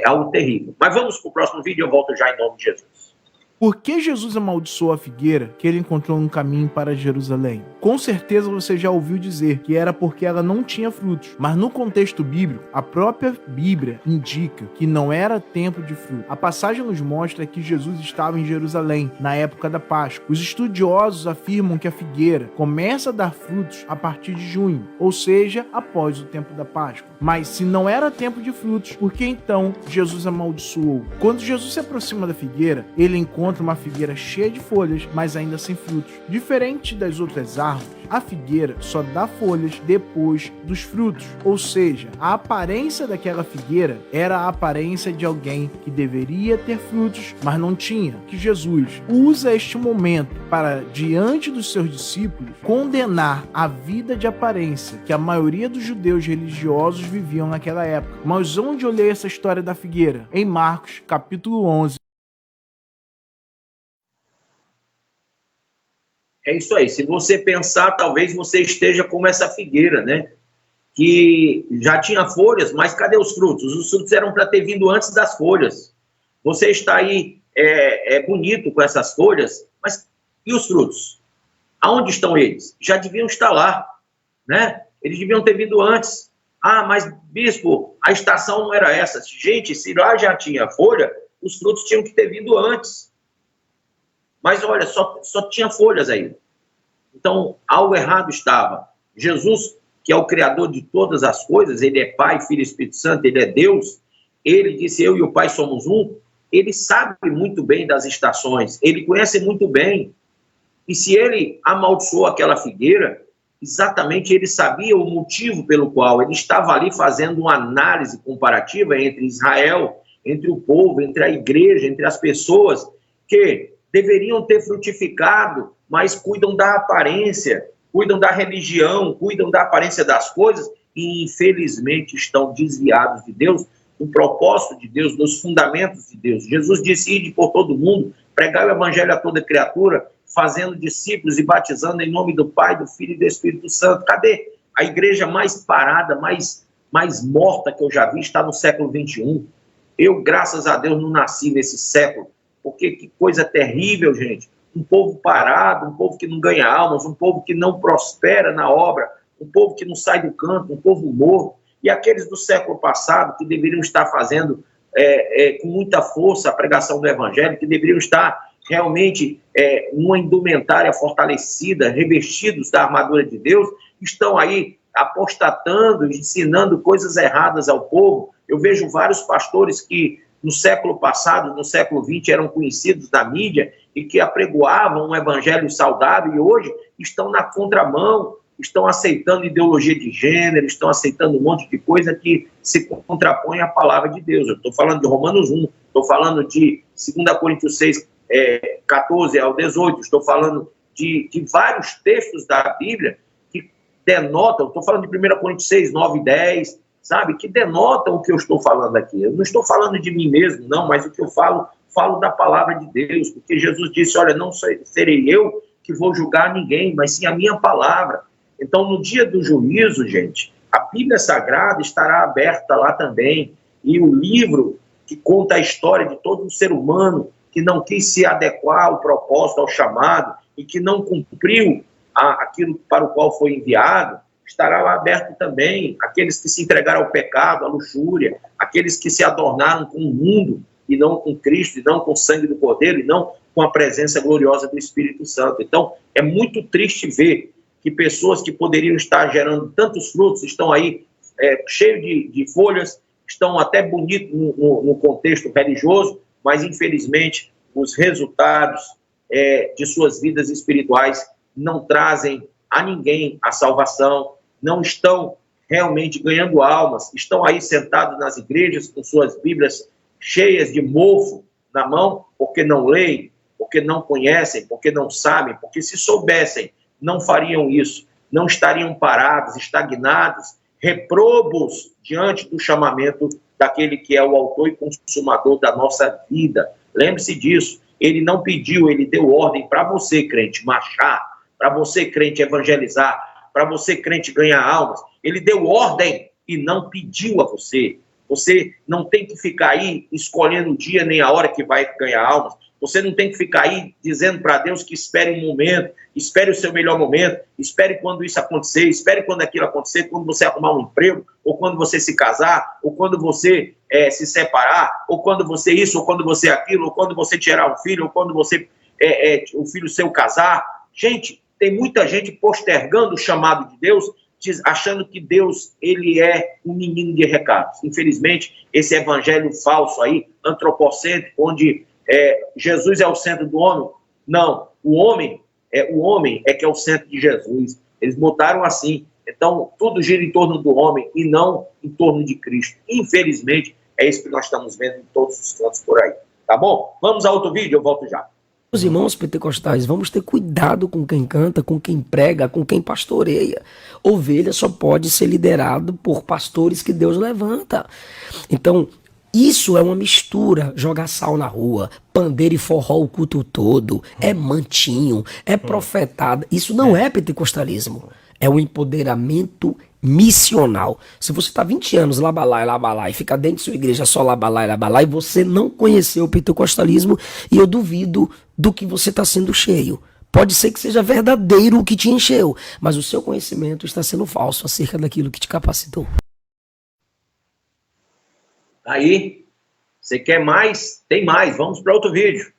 Speaker 2: algo terrível. Mas vamos para o próximo vídeo, eu volto já em nome de Jesus.
Speaker 6: Por que Jesus amaldiçoou a figueira que ele encontrou no caminho para Jerusalém? Com certeza você já ouviu dizer que era porque ela não tinha frutos, mas no contexto bíblico, a própria Bíblia indica que não era tempo de fruto. A passagem nos mostra que Jesus estava em Jerusalém na época da Páscoa. Os estudiosos afirmam que a figueira começa a dar frutos a partir de junho, ou seja, após o tempo da Páscoa. Mas se não era tempo de frutos, por que então Jesus amaldiçoou? Quando Jesus se aproxima da figueira, ele encontra uma figueira cheia de folhas, mas ainda sem frutos. Diferente das outras árvores, a figueira só dá folhas depois dos frutos. Ou seja, a aparência daquela figueira era a aparência de alguém que deveria ter frutos, mas não tinha. Que Jesus usa este momento para, diante dos seus discípulos, condenar a vida de aparência que a maioria dos judeus religiosos viviam naquela época. Mas onde eu leio essa história da figueira? Em Marcos, capítulo 11.
Speaker 2: É isso aí. Se você pensar, talvez você esteja como essa figueira, né? Que já tinha folhas, mas cadê os frutos? Os frutos eram para ter vindo antes das folhas. Você está aí bonito com essas folhas, mas e os frutos? Aonde estão eles? Já deviam estar lá, né? Eles deviam ter vindo antes. Ah, mas bispo, a estação não era essa. Gente, se lá já tinha folha, os frutos tinham que ter vindo antes. Mas olha, só tinha folhas aí. Então, algo errado estava. Jesus, que é o Criador de todas as coisas, ele é Pai, Filho e Espírito Santo, ele é Deus, ele disse, eu e o Pai somos um, ele sabe muito bem das estações, ele conhece muito bem. E se ele amaldiçoou aquela figueira, exatamente ele sabia o motivo pelo qual ele estava ali fazendo uma análise comparativa entre Israel, entre o povo, entre a igreja, entre as pessoas que deveriam ter frutificado, mas cuidam da aparência, cuidam da religião, cuidam da aparência das coisas e, infelizmente, estão desviados de Deus, do propósito de Deus, dos fundamentos de Deus. Jesus disse, ide por todo mundo, pregar o evangelho a toda criatura, fazendo discípulos e batizando em nome do Pai, do Filho e do Espírito Santo. Cadê? A igreja mais parada, mais morta que eu já vi está no século XXI. Eu, graças a Deus, não nasci nesse século, porque que coisa terrível, gente. Um povo parado, um povo que não ganha almas, um povo que não prospera na obra, um povo que não sai do canto, um povo morto. E aqueles do século passado que deveriam estar fazendo com muita força a pregação do evangelho, que deveriam estar realmente numa indumentária fortalecida, revestidos da armadura de Deus, estão aí apostatando, ensinando coisas erradas ao povo. Eu vejo vários pastores que no século passado, no século XX, eram conhecidos da mídia e que apregoavam um evangelho saudável e hoje estão na contramão, estão aceitando ideologia de gênero, estão aceitando um monte de coisa que se contrapõe à palavra de Deus. Eu estou falando de Romanos 1, estou falando de 2 Coríntios 6, 14 ao 18, estou falando de vários textos da Bíblia que denotam, estou falando de 1 Coríntios 6, 9 e 10, sabe, que denotam o que eu estou falando aqui. Eu não estou falando de mim mesmo, não, mas o que eu falo da palavra de Deus, porque Jesus disse, olha, não serei eu que vou julgar ninguém, mas sim a minha palavra. Então, no dia do juízo, gente, a Bíblia Sagrada estará aberta lá também, e o livro que conta a história de todo um ser humano que não quis se adequar ao propósito, ao chamado, e que não cumpriu aquilo para o qual foi enviado, estará lá aberto também. Aqueles que se entregaram ao pecado, à luxúria, aqueles que se adornaram com o mundo e não com Cristo, e não com o sangue do Cordeiro, e não com a presença gloriosa do Espírito Santo. Então, é muito triste ver que pessoas que poderiam estar gerando tantos frutos estão aí cheios de folhas, estão até bonitos no contexto religioso, mas, infelizmente, os resultados de suas vidas espirituais não trazem a ninguém a salvação, não estão realmente ganhando almas, estão aí sentados nas igrejas com suas Bíblias cheias de mofo na mão, porque não leem, porque não conhecem, porque não sabem, porque se soubessem, não fariam isso, não estariam parados, estagnados, reprobos diante do chamamento daquele que é o autor e consumador da nossa vida. Lembre-se disso, ele não pediu, ele deu ordem para você, crente, marchar, para você, crente, evangelizar, para você, crente, ganhar almas. Ele deu ordem e não pediu a você. Você não tem que ficar aí escolhendo o dia nem a hora que vai ganhar almas. Você não tem que ficar aí dizendo para Deus que espere um momento, espere o seu melhor momento, espere quando isso acontecer, espere quando aquilo acontecer, quando você arrumar um emprego, ou quando você se casar, ou quando você se separar, ou quando você isso, ou quando você aquilo, ou quando você tirar um filho, ou quando você o filho seu casar. Gente, tem muita gente postergando o chamado de Deus, achando que Deus, ele é um menino de recados. Infelizmente, esse evangelho falso aí, antropocêntrico, onde Jesus é o centro do homem. Não, o homem é que é o centro de Jesus. Eles botaram assim. Então, tudo gira em torno do homem e não em torno de Cristo. Infelizmente, é isso que nós estamos vendo em todos os cantos por aí. Tá bom? Vamos a outro vídeo, eu volto já.
Speaker 7: Os irmãos pentecostais, vamos ter cuidado com quem canta, com quem prega, com quem pastoreia. Ovelha só pode ser liderado por pastores que Deus levanta. Então, isso é uma mistura, jogar sal na rua, pandeiro e forró o culto todo, é mantinho, é profetada. Isso não é pentecostalismo, é um empoderamento missional. Se você está 20 anos labalai, e fica dentro de sua igreja só labalai, você não conheceu o pentecostalismo e eu duvido do que você está sendo cheio. Pode ser que seja verdadeiro o que te encheu, mas o seu conhecimento está sendo falso acerca daquilo que te capacitou.
Speaker 2: Aí, você quer mais? Tem mais. Vamos para outro vídeo.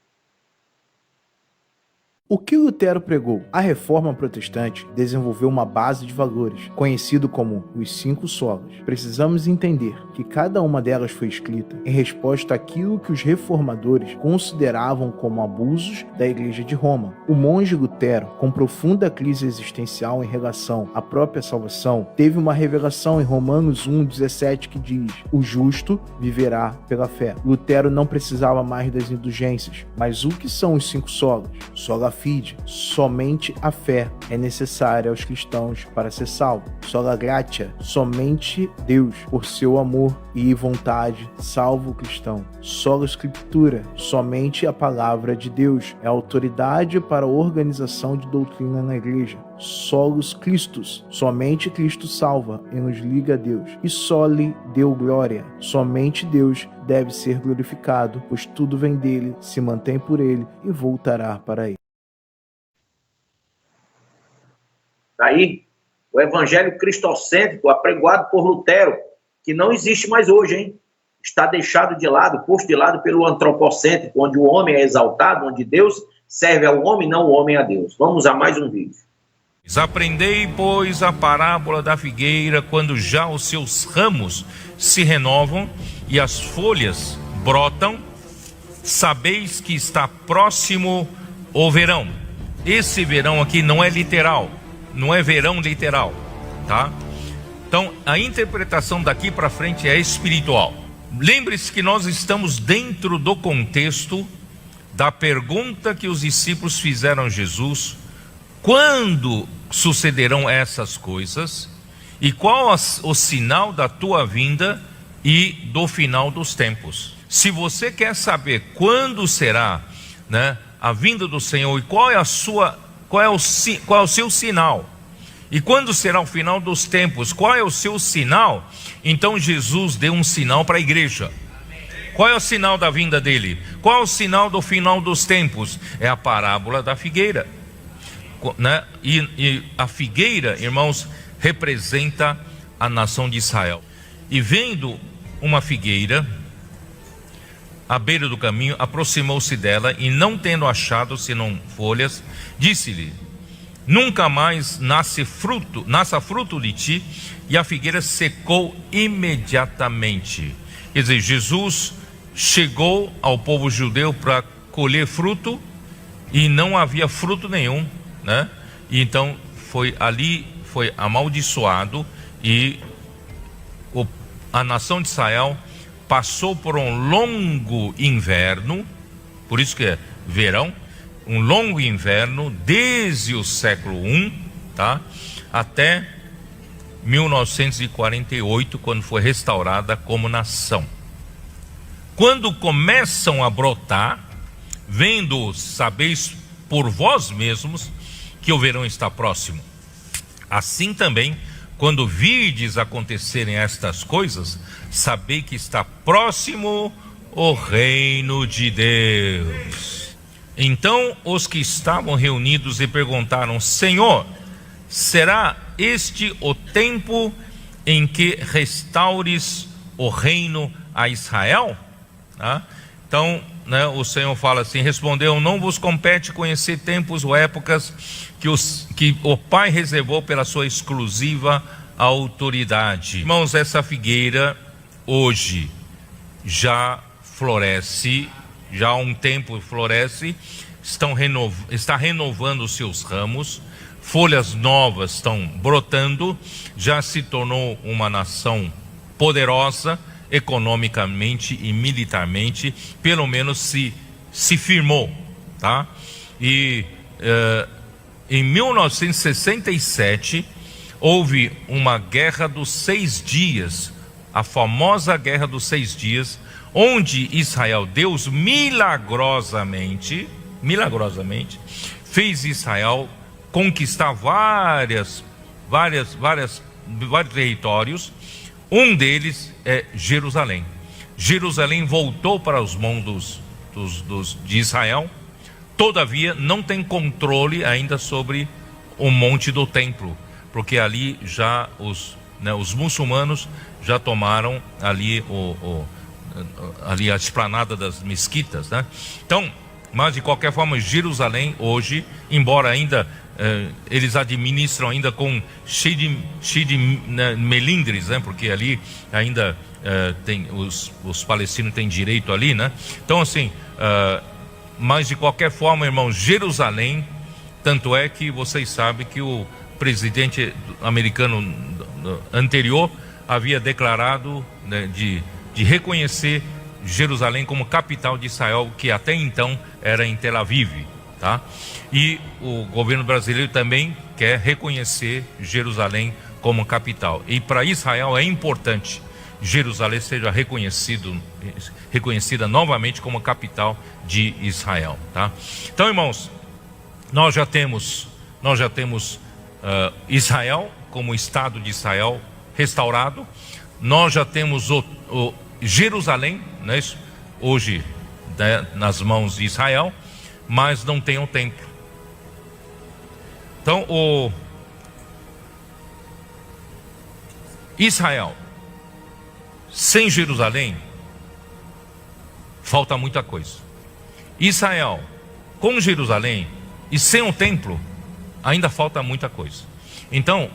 Speaker 6: O que Lutero pregou? A Reforma Protestante desenvolveu uma base de valores, conhecido como os 5 solas. Precisamos entender que cada uma delas foi escrita em resposta àquilo que os reformadores consideravam como abusos da Igreja de Roma. O monge Lutero, com profunda crise existencial em relação à própria salvação, teve uma revelação em Romanos 1,17 que diz: o justo viverá pela fé. Lutero não precisava mais das indulgências, mas o que são os 5 solas? Sola fide, somente a fé é necessária aos cristãos para ser salvo. Sola gratia, somente Deus, por seu amor e vontade, salva o cristão. Sola escritura, somente a palavra de Deus é autoridade para a organização de doutrina na igreja. Solus Christus, somente Cristo salva e nos liga a Deus. E soli Deo glória, somente Deus deve ser glorificado, pois tudo vem dele, se mantém por ele e voltará para ele.
Speaker 2: Aí, o evangelho cristocêntrico apregoado por Lutero, que não existe mais hoje, hein? Está deixado de lado, posto de lado pelo antropocêntrico, onde o homem é exaltado, onde Deus serve ao homem, não o homem a Deus. Vamos a mais um vídeo.
Speaker 8: Aprendei, pois, a parábola da figueira, quando já os seus ramos se renovam e as folhas brotam, sabeis que está próximo o verão. Esse verão aqui não é literal, não é verão literal, tá? Então, a interpretação daqui para frente é espiritual. Lembre-se que nós estamos dentro do contexto da pergunta que os discípulos fizeram a Jesus: quando sucederão essas coisas? E qual o sinal da tua vinda e do final dos tempos? Se você quer saber quando será, né, a vinda do Senhor e qual é o seu sinal, e quando será o final dos tempos, qual é o seu sinal? Então Jesus deu um sinal para a igreja. Qual é o sinal da vinda dele? Qual é o sinal do final dos tempos? É a parábola da figueira, né? E a figueira, irmãos, representa a nação de Israel. E vendo uma figueira à beira do caminho, aproximou-se dela, e não tendo achado senão folhas, disse-lhe: nunca mais nasça fruto de ti. E a figueira secou imediatamente. Quer dizer, Jesus chegou ao povo judeu para colher fruto e não havia fruto nenhum, né? E então foi amaldiçoado, e a nação de Israel passou por um longo inverno, por isso que é verão, um longo inverno desde o século I, tá? Até 1948, quando foi restaurada como nação. Quando começam a brotar, vendo, sabeis por vós mesmos que o verão está próximo. Assim também, quando virdes acontecerem estas coisas, sabei que está próximo o reino de Deus. Então os que estavam reunidos lhe perguntaram: Senhor, será este o tempo em que restaures o reino a Israel? Então, o Senhor fala assim: respondeu: não vos compete conhecer tempos ou épocas que o Pai reservou pela sua exclusiva autoridade. Irmãos, essa figueira hoje já floresce, já há um tempo floresce, está renovando os seus ramos, folhas novas estão brotando, já se tornou uma nação poderosa, economicamente e militarmente, pelo menos se firmou, tá? E em 1967 houve uma guerra dos 6 dias, a famosa guerra dos 6 dias, onde Israel, Deus milagrosamente fez Israel conquistar vários territórios. Um deles é Jerusalém. Jerusalém voltou para os mãos de Israel. Todavia não tem controle ainda sobre o monte do templo, porque ali já os muçulmanos já tomaram ali ali a esplanada das mesquitas, né? Então, mas de qualquer forma, Jerusalém hoje, embora ainda eles administram ainda cheio de melindres, né? Porque ali ainda tem os palestinos têm direito ali, né? Então assim, mas de qualquer forma, irmãos, Jerusalém, tanto é que vocês sabem que o presidente americano anterior havia declarado, né, de reconhecer Jerusalém como capital de Israel, que até então era em Tel Aviv, tá? E o governo brasileiro também quer reconhecer Jerusalém como capital. E para Israel é importante Jerusalém seja reconhecida novamente como capital de Israel, tá? Então, irmãos, nós já temos Israel como Estado de Israel restaurado. Nós já temos o Jerusalém, né, hoje, né, nas mãos de Israel, mas não tem o templo. Então, o Israel sem Jerusalém, falta muita coisa. Israel com Jerusalém e sem o templo, ainda falta muita coisa. Então,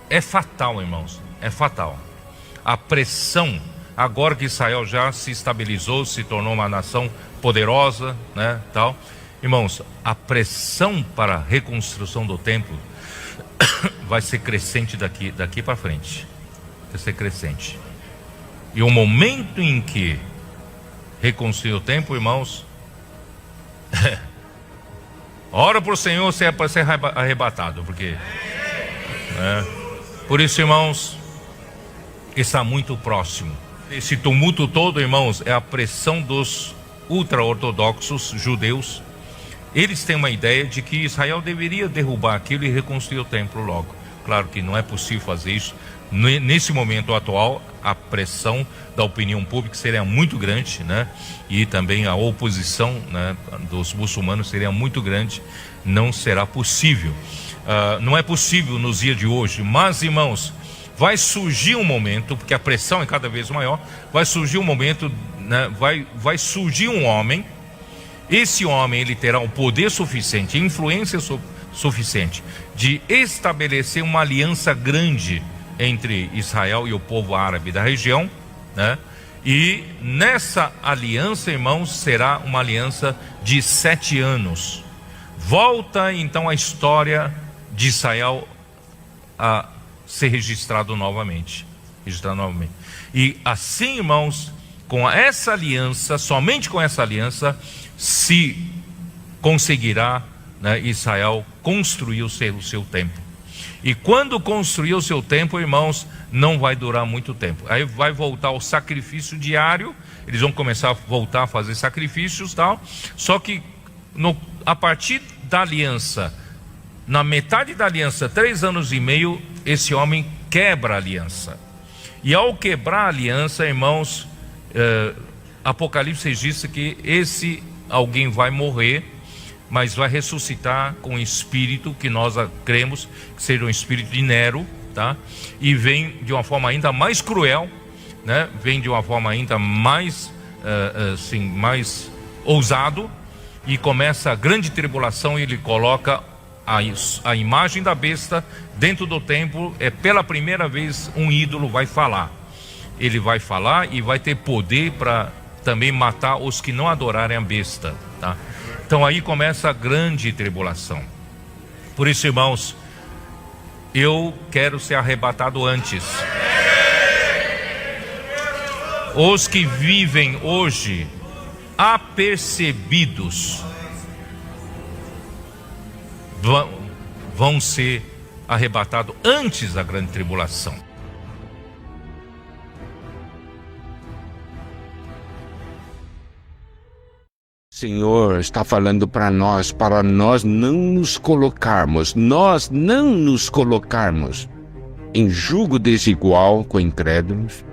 Speaker 8: é fatal, irmãos, é fatal. A pressão, agora que Israel já se estabilizou, se tornou uma nação poderosa, né, tal. Irmãos, a pressão para a reconstrução do templo vai ser crescente daqui para frente. Vai ser crescente. E o momento em que reconstruir o templo, irmãos, ora por Senhor se é para ser arrebatado, porque por isso, irmãos, está muito próximo. Esse tumulto todo, irmãos, é a pressão dos ultra-ortodoxos judeus. Eles têm uma ideia de que Israel deveria derrubar aquilo e reconstruir o templo logo. claro que não é possível fazer isso. Nesse momento atual, a pressão da opinião pública seria muito grande, né? E também a oposição, né, dos muçulmanos seria muito grande. Não será possível. Não é possível nos dias de hoje, mas, irmãos, vai surgir um momento, porque a pressão é cada vez maior, vai surgir um momento, né, vai surgir um homem. Esse homem, ele terá o poder suficiente, influência suficiente de estabelecer uma aliança grande entre Israel e o povo árabe da região, né? E nessa aliança, irmãos, será uma aliança de 7 anos. Volta então a história de Israel a ser registrado novamente. E assim, irmãos, com essa aliança, somente com essa aliança, se conseguirá, né, Israel construir o seu templo. E quando construir o seu templo, irmãos, não vai durar muito tempo. Aí vai voltar o sacrifício diário, eles vão começar a voltar a fazer sacrifícios e tal. Só que a partir da aliança, na metade da aliança, 3 anos e meio, esse homem quebra a aliança. E ao quebrar a aliança, irmãos, Apocalipse registra que esse alguém vai morrer, mas vai ressuscitar com o espírito que nós cremos que seja um espírito de Nero, tá? E vem de uma forma ainda mais cruel, né? Vem de uma forma ainda mais mais ousado, e começa a grande tribulação. E ele coloca a imagem da besta dentro do templo. Pela primeira vez um ídolo vai falar. Ele vai falar e vai ter poder para também matar os que não adorarem a besta, tá? Então aí começa a grande tribulação. Por isso, irmãos, eu quero ser arrebatado antes. Os que vivem hoje apercebidos vão ser arrebatados antes da grande tribulação.
Speaker 9: Senhor está falando para nós não nos colocarmos em julgo desigual com incrédulos,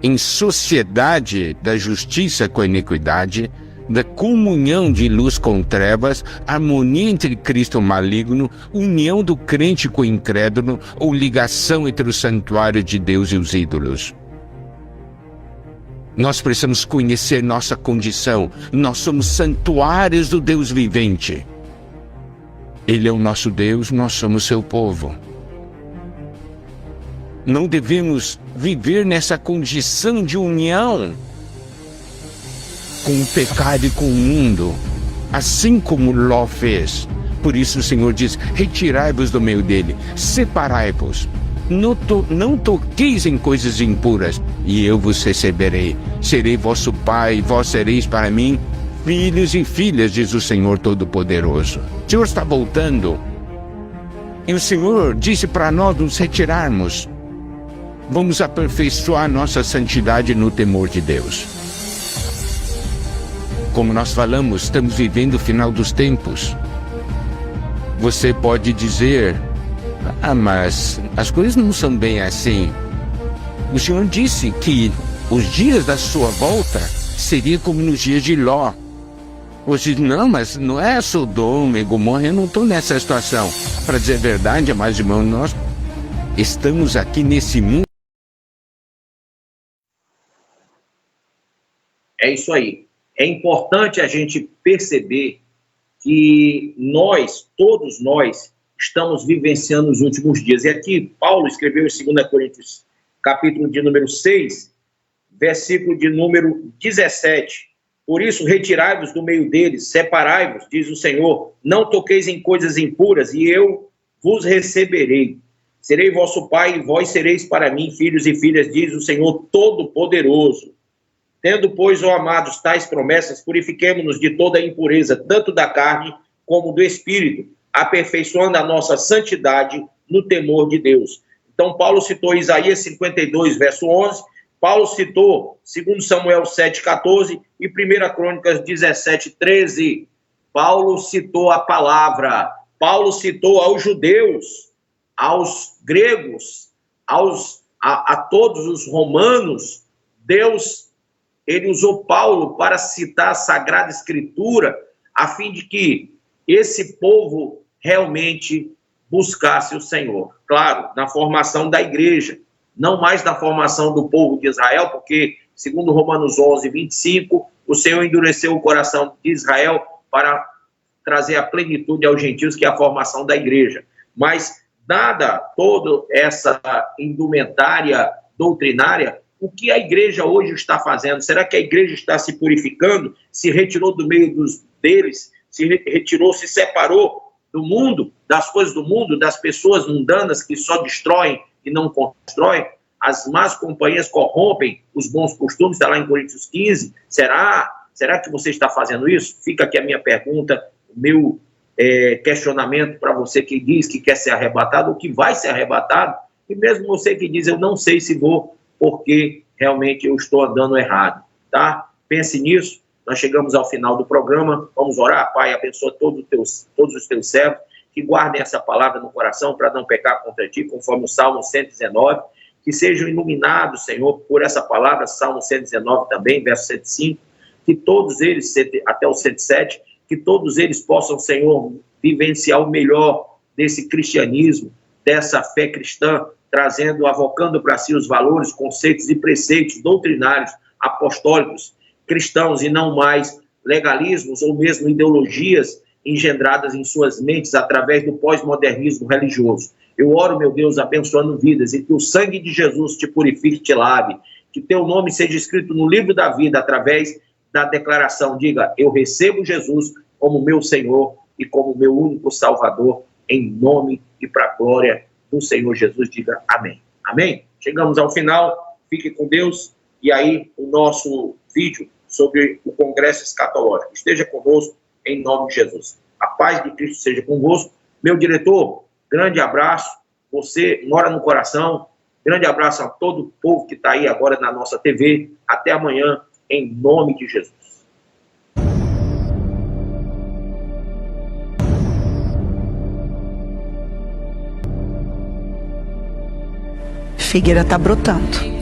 Speaker 9: em sociedade da justiça com a iniquidade, da comunhão de luz com trevas, harmonia entre Cristo e o maligno, união do crente com o incrédulo, ou ligação entre o santuário de Deus e os ídolos. Nós precisamos conhecer nossa condição. Nós somos santuários do Deus vivente. Ele é o nosso Deus, nós somos seu povo. Não devemos viver nessa condição de união com o pecado e com o mundo, assim como Ló fez. Por isso o Senhor diz: retirai-vos do meio dele, separai-vos. Não toqueis em coisas impuras, e eu vos receberei. Serei vosso pai, vós sereis para mim filhos e filhas, diz o Senhor Todo-Poderoso. O Senhor está voltando, e o Senhor disse para nós nos retirarmos. Vamos aperfeiçoar nossa santidade no temor de Deus. Como nós falamos, estamos vivendo o final dos tempos. Você pode dizer: mas as coisas não são bem assim. O Senhor disse que os dias da sua volta seria como nos dias de Ló. Você diz: não, mas não é Sodoma e Gomorra, eu não estou nessa situação. Para dizer a verdade, amados irmãos, nós estamos aqui nesse mundo.
Speaker 2: É isso aí. É importante a gente perceber que nós, todos nós, estamos vivenciando os últimos dias. E aqui Paulo escreveu em 2 Coríntios, capítulo de número 6, versículo de número 17. Por isso, retirai-vos do meio deles, separai-vos, diz o Senhor, não toqueis em coisas impuras, e eu vos receberei. Serei vosso pai, e vós sereis para mim filhos e filhas, diz o Senhor Todo-Poderoso. Tendo, pois, ó amados, tais promessas, purifiquemo-nos de toda a impureza, tanto da carne como do espírito, aperfeiçoando a nossa santidade no temor de Deus. Então, Paulo citou Isaías 52, verso 11, Paulo citou 2 Samuel 7, 14 e 1 Crônicas 17, 13. Paulo citou a palavra, Paulo citou aos judeus aos gregos, a todos os romanos, Deus, ele usou Paulo para citar a Sagrada Escritura, a fim de que esse povo realmente buscasse o Senhor. Claro, na formação da igreja, não mais na formação do povo de Israel, porque, segundo Romanos 11, 25, o Senhor endureceu o coração de Israel para trazer a plenitude aos gentios, que é a formação da igreja. Mas, dada toda essa indumentária doutrinária, o que a igreja hoje está fazendo? Será que a igreja está se purificando? Se retirou do meio deles? Se retirou, se separou do mundo, das coisas do mundo, das pessoas mundanas que só destroem e não constroem? As más companhias corrompem os bons costumes, está lá em Coríntios 15. Será que você está fazendo isso? Fica aqui a minha pergunta, o meu questionamento para você que diz que quer ser arrebatado ou que vai ser arrebatado, e mesmo você que diz, eu não sei se vou, porque realmente eu estou andando errado, tá? Pense nisso. Nós chegamos ao final do programa, vamos orar. Pai, abençoa todos os teus servos, que guardem essa palavra no coração para não pecar contra ti, conforme o Salmo 119, que sejam iluminados, Senhor, por essa palavra, Salmo 119 também, verso 105, que todos eles, até o 107, que todos eles possam, Senhor, vivenciar o melhor desse cristianismo, dessa fé cristã, trazendo, avocando para si os valores, conceitos e preceitos doutrinários, apostólicos, cristãos, e não mais legalismos ou mesmo ideologias engendradas em suas mentes através do pós-modernismo religioso. Eu oro, meu Deus, abençoando vidas, e que o sangue de Jesus te purifique e te lave, que teu nome seja escrito no livro da vida através da declaração, diga, eu recebo Jesus como meu Senhor e como meu único Salvador, em nome e para a glória do Senhor Jesus, diga amém. Amém? Chegamos ao final, fique com Deus, e aí o nosso vídeo sobre o Congresso Escatológico. Esteja conosco, em nome de Jesus. A paz de Cristo seja convosco. Meu diretor, grande abraço. Você mora no coração. Grande abraço a todo o povo que está aí agora na nossa TV. Até amanhã, em nome de Jesus.
Speaker 10: Figueira está brotando.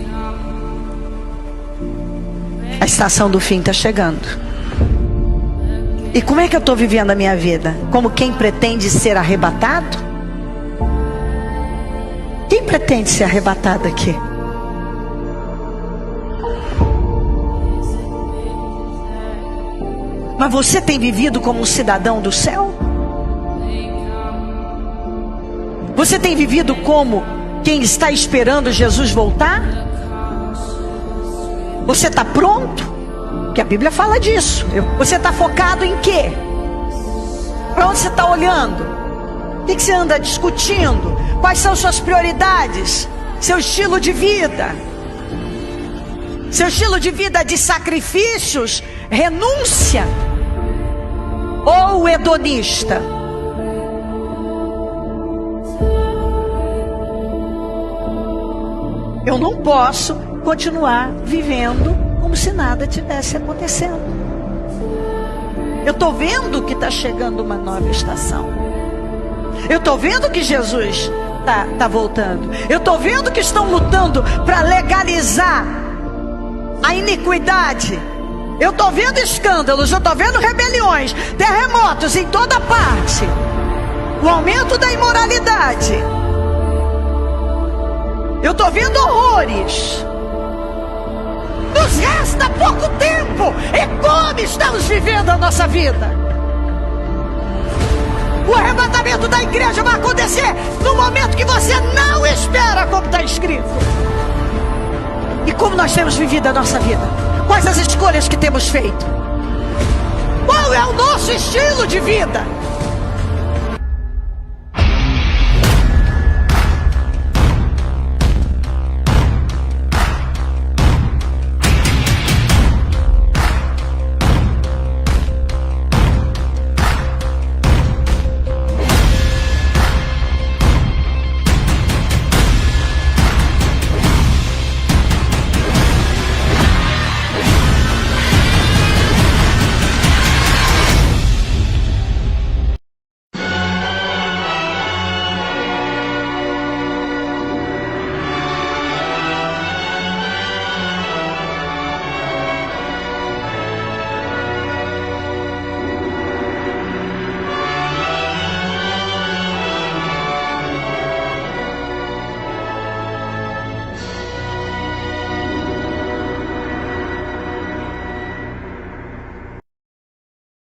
Speaker 10: A estação do fim está chegando. E como é que eu estou vivendo a minha vida? Como quem pretende ser arrebatado? Quem pretende ser arrebatado aqui? Mas você tem vivido como um cidadão do céu? Você tem vivido como quem está esperando Jesus voltar? Você está pronto? Porque a Bíblia fala disso. Você está focado em quê? Para onde você está olhando? O que você anda discutindo? Quais são suas prioridades? Seu estilo de vida? Seu estilo de vida de sacrifícios, renúncia? Ou hedonista? Eu não posso continuar vivendo como se nada tivesse acontecendo. Eu estou vendo que está chegando uma nova estação. Eu estou vendo que Jesus está voltando. Eu estou vendo que estão lutando para legalizar a iniquidade. Eu estou vendo escândalos, eu estou vendo rebeliões, terremotos em toda parte. O aumento da imoralidade. Eu estou vendo horrores. Nos resta pouco tempo. E como estamos vivendo a nossa vida? O arrebatamento da igreja vai acontecer no momento que você não espera, como está escrito. E como nós temos vivido a nossa vida? Quais as escolhas que temos feito? Qual é o nosso estilo de vida?